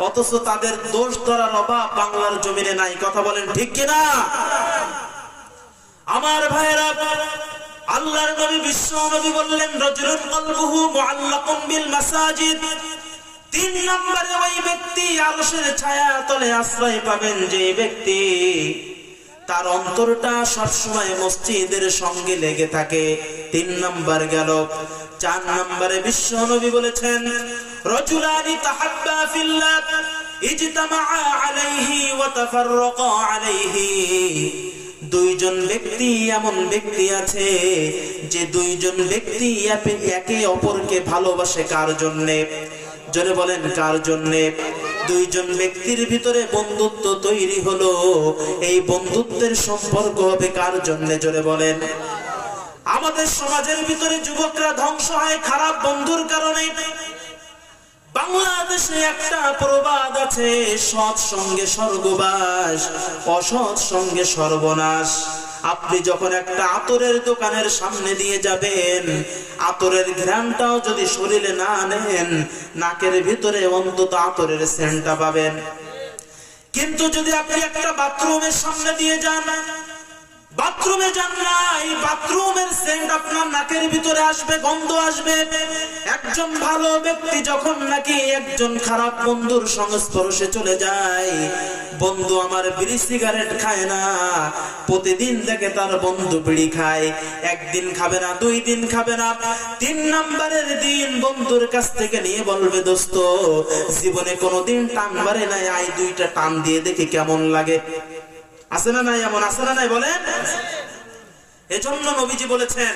অথচ তাদের দোষ ধরার অভাব বাংলার জমিনে নাই। কথা বলেন ঠিক কিনা? আমার ভাইরা, আল্লাহর নবী বিশ্ব নবী বললেন, রাজুলুন কলবুহু মুআল্লাকুন বিল মাসাজিদ। 3 নম্বরে ওই ব্যক্তি আরশের ছায়া তলে আশ্রয় পাবেন যে ব্যক্তি তার অন্তরটা সবসময় মসজিদের সঙ্গে লেগে থাকে। 3 নম্বর গেল। 4 নম্বরে বিশ্ব নবী বলেছেন, রাজুলানি তাহাব্বা ফিল্লাহ ইজতামাআ আলাইহি ওয়া তাফাররাকা আলাইহি। 2 জন ব্যক্তি, এমন ব্যক্তি আছে যে 2 জন ব্যক্তি একে অপরকে ভালোবাসে। কার জন্যে? জোরে বলেন কার জন্যে? 2 জন ব্যক্তির ভিতরে বন্ধুত্ব তৈরি হলো, এই বন্ধুত্বের সম্পর্ক হবে কার জন্যে? জোরে বলেন। আমাদের সমাজের ভিতরে যুবকরা ধ্বংস হয় খারাপ বন্ধুর কারণে। বাংলাদেশে একটা প্রবাদ আছে, সৎ সঙ্গে স্বর্গবাস, অসৎ সঙ্গে সর্বনাশ। আপনি যখন একটা আতরের দোকানের সামনে দিয়ে যাবেন, আতরের ঘ্রাণটাও যদি শরীরে না নেন, নাকের ভিতরে অন্তত আতরের সেন্টটা পাবেন। কিন্তু যদি আপনি একটা বাথরুমের সামনে দিয়ে যান, বাথরুমে যান না, এই বাথরুমের সেন্ট আপনার নাকের ভিতরে আসবে, গন্ধ আসবে। একজন ভালো ব্যক্তি যখন নাকি একজন খারাপ বন্ধুর সংস্পর্শে চলে যায়, বন্ধু আমার বিড়ি সিগারেট খায় না, প্রতিদিন দেখে তার বন্ধু বিড়ি খায়, একদিন খাবে না, 2 দিন খাবে না, 3 নাম্বারের দিন বন্ধুর কাছ থেকে নিয়ে বলবে, দোস্ত জীবনে কোনোদিন টান মারে নাই, আই 2টা টান দিয়ে দেখি কেমন লাগে। আছে না নাই? এমন আছে না নাই বলেন? এজন্য নবীজি বলেছেন,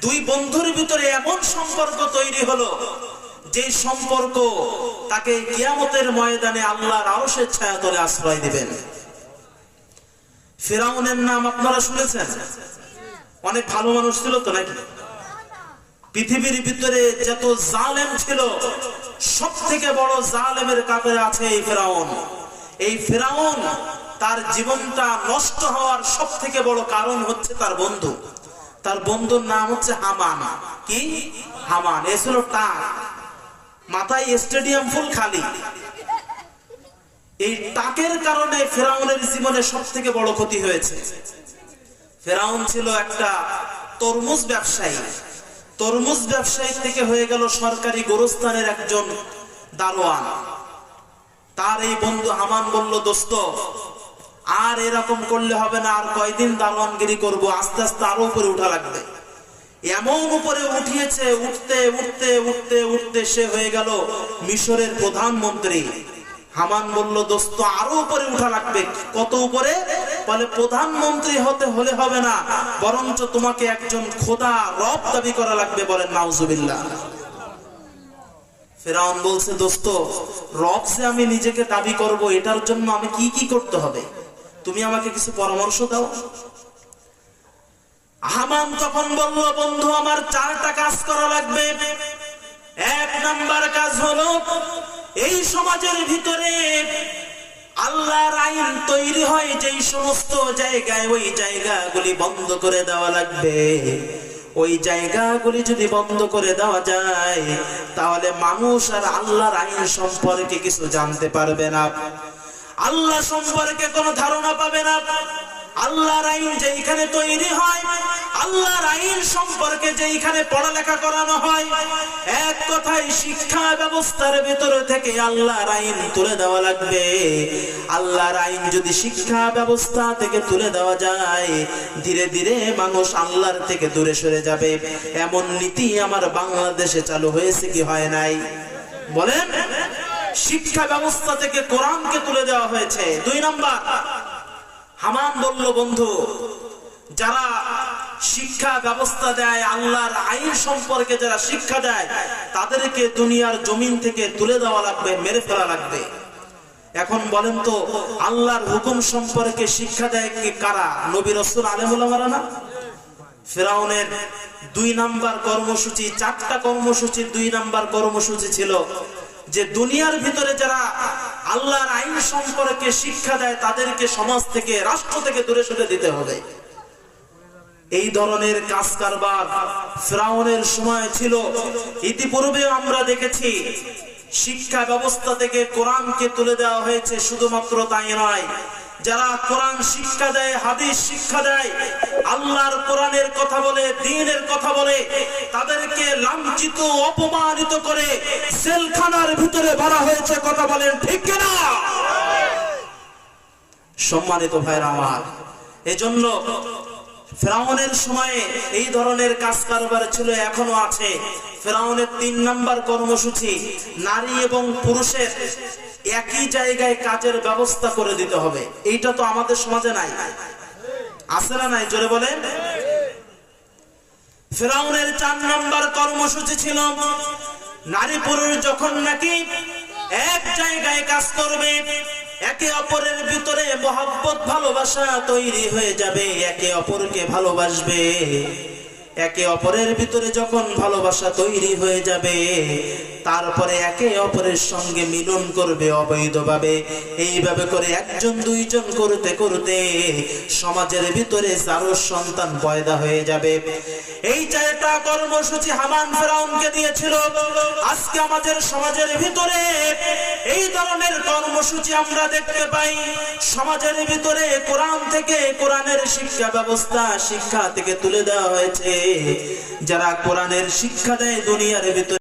2 বন্ধুর ভিতরে এমন সম্পর্ক তৈরি হলো, যে সম্পর্ক তাকে কিয়ামতের ময়দানে আল্লাহর আরশের ছায়াতলে আশ্রয় দিবেন। ফিরাউনের নাম আপনারা শুনেছেন? অনেক ভালো মানুষ ছিল তো নাকি? পৃথিবীর ভিতরে যত জালেম ছিল, সব থেকে বড় জালেমের কাতারে আছে এই ফিরাউন। এই ফিরাউন তার জীবনটা নষ্ট হওয়ার সব থেকে বড় কারণ হচ্ছে তার বন্ধু। তার বন্ধুর নাম হচ্ছে হামান। কি? হামান। এ ছিল টাক, মাথায় স্টেডিয়াম ফুল খালি। এই টাকের কারণে ফেরাউনের জীবনে সব থেকে বড় ক্ষতি হয়েছে। ফেরাউন ছিল একটা তরমুজ ব্যবসায়ী। তরমুজ ব্যবসায়ী থেকে হয়ে গেল সরকারি গোরস্থানের একজন দারোয়ান। তার এই বন্ধু হামান বলল, দোস্ত আর এরকম করলে হবে না, আর কয়দিন দারোয়ানগিরি করব, আস্তে আস্তে আরো উপরে উঠা লাগবে। এমন উপরে উঠিয়েছে, উঠতে উঠতে উঠতে উঠতে সে হয়ে গেল মিশরের প্রধানমন্ত্রী। হামান বলল, দোস্ত আরো উপরে উঠা লাগবে। কত উপরে? বলে প্রধানমন্ত্রী হতে হলে হবে না, বরঞ্চ তোমাকে একজন খোদা রব দাবি করা লাগবে। বলেন নাউজুবিল্লাহ। ফেরাউন বলছে, দোস্ত রব যে আমি নিজেকে দাবি করব, এটার জন্য আমি কি কি করতে হবে, তুমি আমাকে কিছু পরামর্শ দাও। হামান তখন বলল, বন্ধু আমার 4টা কাজ করা লাগবে। 1 নাম্বার কাজ হলো, এই সমাজের ভিতরে আল্লাহর আইন তৈরি হয় যেই সমস্ত জায়গায়, ওই জায়গাগুলি বন্ধ করে দেওয়া লাগবে। ওই জায়গাগুলি যদি বন্ধ করে দেওয়া যায়, তাহলে মানুষ আর আল্লাহর আইন সম্পর্কে কিছু জানতে পারবে না, আল্লাহ সম্পর্কে কোনো ধারণা পাবে না। আল্লাহর আইন যেইখানে তৈরি হয়, আল্লাহর আইন সম্পর্কে যেইখানে পড়ালেখা করানো হয়, এক কথায় শিক্ষা ব্যবস্থার ভিতর থেকে আল্লাহর আইন তুলে দেওয়া লাগবে। আল্লাহর আইন যদি শিক্ষা ব্যবস্থা থেকে তুলে দেওয়া যায়, ধীরে ধীরে মানুষ আল্লাহর থেকে দূরে সরে যাবে। এমন নীতি আমার বাংলাদেশে চালু হয়েছে কি হয় নাই? বলেন। শিক্ষা ব্যবস্থা থেকে কোরআনকে তুলে দেওয়া হয়েছে। 2 নাম্বার, হামান বলল, বন্ধু যারা শিক্ষা ব্যবস্থা দেয়, আল্লাহর আইন সম্পর্কে যারা শিক্ষা দেয়, তাদেরকে দুনিয়ার জমিন থেকে তুলে দেওয়া লাগবে, মেরে ফেলা লাগবে। এখন বলেন তো, আল্লাহর হুকুম সম্পর্কে শিক্ষা দেয় কি কারা? নবী রাসূল আলেম ওলামারা না? ফিরাউনের 2 নাম্বার কর্মসূচি, 4টা কর্মসূচির 2 নাম্বার কর্মসূচি ছিল যে দুনিয়ার ভিতরে যারা আল্লাহর আইন সম্পর্কে শিক্ষা দেয়, তাদেরকে সমাজ থেকে, রাষ্ট্র থেকে দূরে সরে দিতে হবে। এই ধরনের কাজ কারবার ফিরাউনের সময় ছিল। ইতিপূর্বে আমরা দেখেছি শিক্ষা ব্যবস্থা থেকে কোরআনকে তুলে দেওয়া হয়েছে। শুধুমাত্র তাই নয়, যারা কোরআন শিক্ষা দেয়, হাদিস শিক্ষা দেয়, আল্লাহর কোরআনের কথা বলে, দ্বীনের কথা বলে, তাদেরকে লাঞ্ছিত, অপমানিত করে জেলখানার ভিতরে ভরা হয়েছে। কথা বলেন ঠিক কিনা? সম্মানিত ভাইরা আমার, এজন্য ফিরাউনের সময়ে এই ধরনের কাজ কারবার ছিল, এখনো আছে। ফিরাউনের 3 নাম্বার কর্মসূচি, নারী এবং পুরুষের একই জায়গায় কাজের ব্যবস্থা করে দিতে হবে। এইটা তো আমাদের সমাজে নাই, আছে না নাই? জোরে বলেন। ফিরাউনের 4 নাম্বার কর্মসূচি ছিল, নারী পুরুষ যখন নাকি এক জায়গায় কাজ করবে, একে অপরের ভিতরে মহব্বত, ভালোবাসা তৈরি হয়ে যাবে, একে অপরকে ভালোবাসবে। একে অপরের ভিতরে যখন ভালোবাসা তৈরি হয়ে যাবে, তারপরে একে অপরের সঙ্গে মিলন করবে অবৈধভাবে। এইভাবে করে একজন দুইজন করতে করতে সমাজের ভিতরে জারো সন্তান পয়দা হয়ে যাবে। এই 4টা কর্মসূচি হামান ফেরাউনকে দিয়েছিল। আজকে আমাদের সমাজের ভিতরে এই ধরনের কর্মসূচি আমরা দেখতে পাই। সমাজের ভিতরে কোরআন থেকে, কোরআনের শিক্ষা ব্যবস্থা শিক্ষা থেকে তুলে দেওয়া হয়েছে। যারা কোরআনের শিক্ষা দেয় দুনিয়ার ভিতরে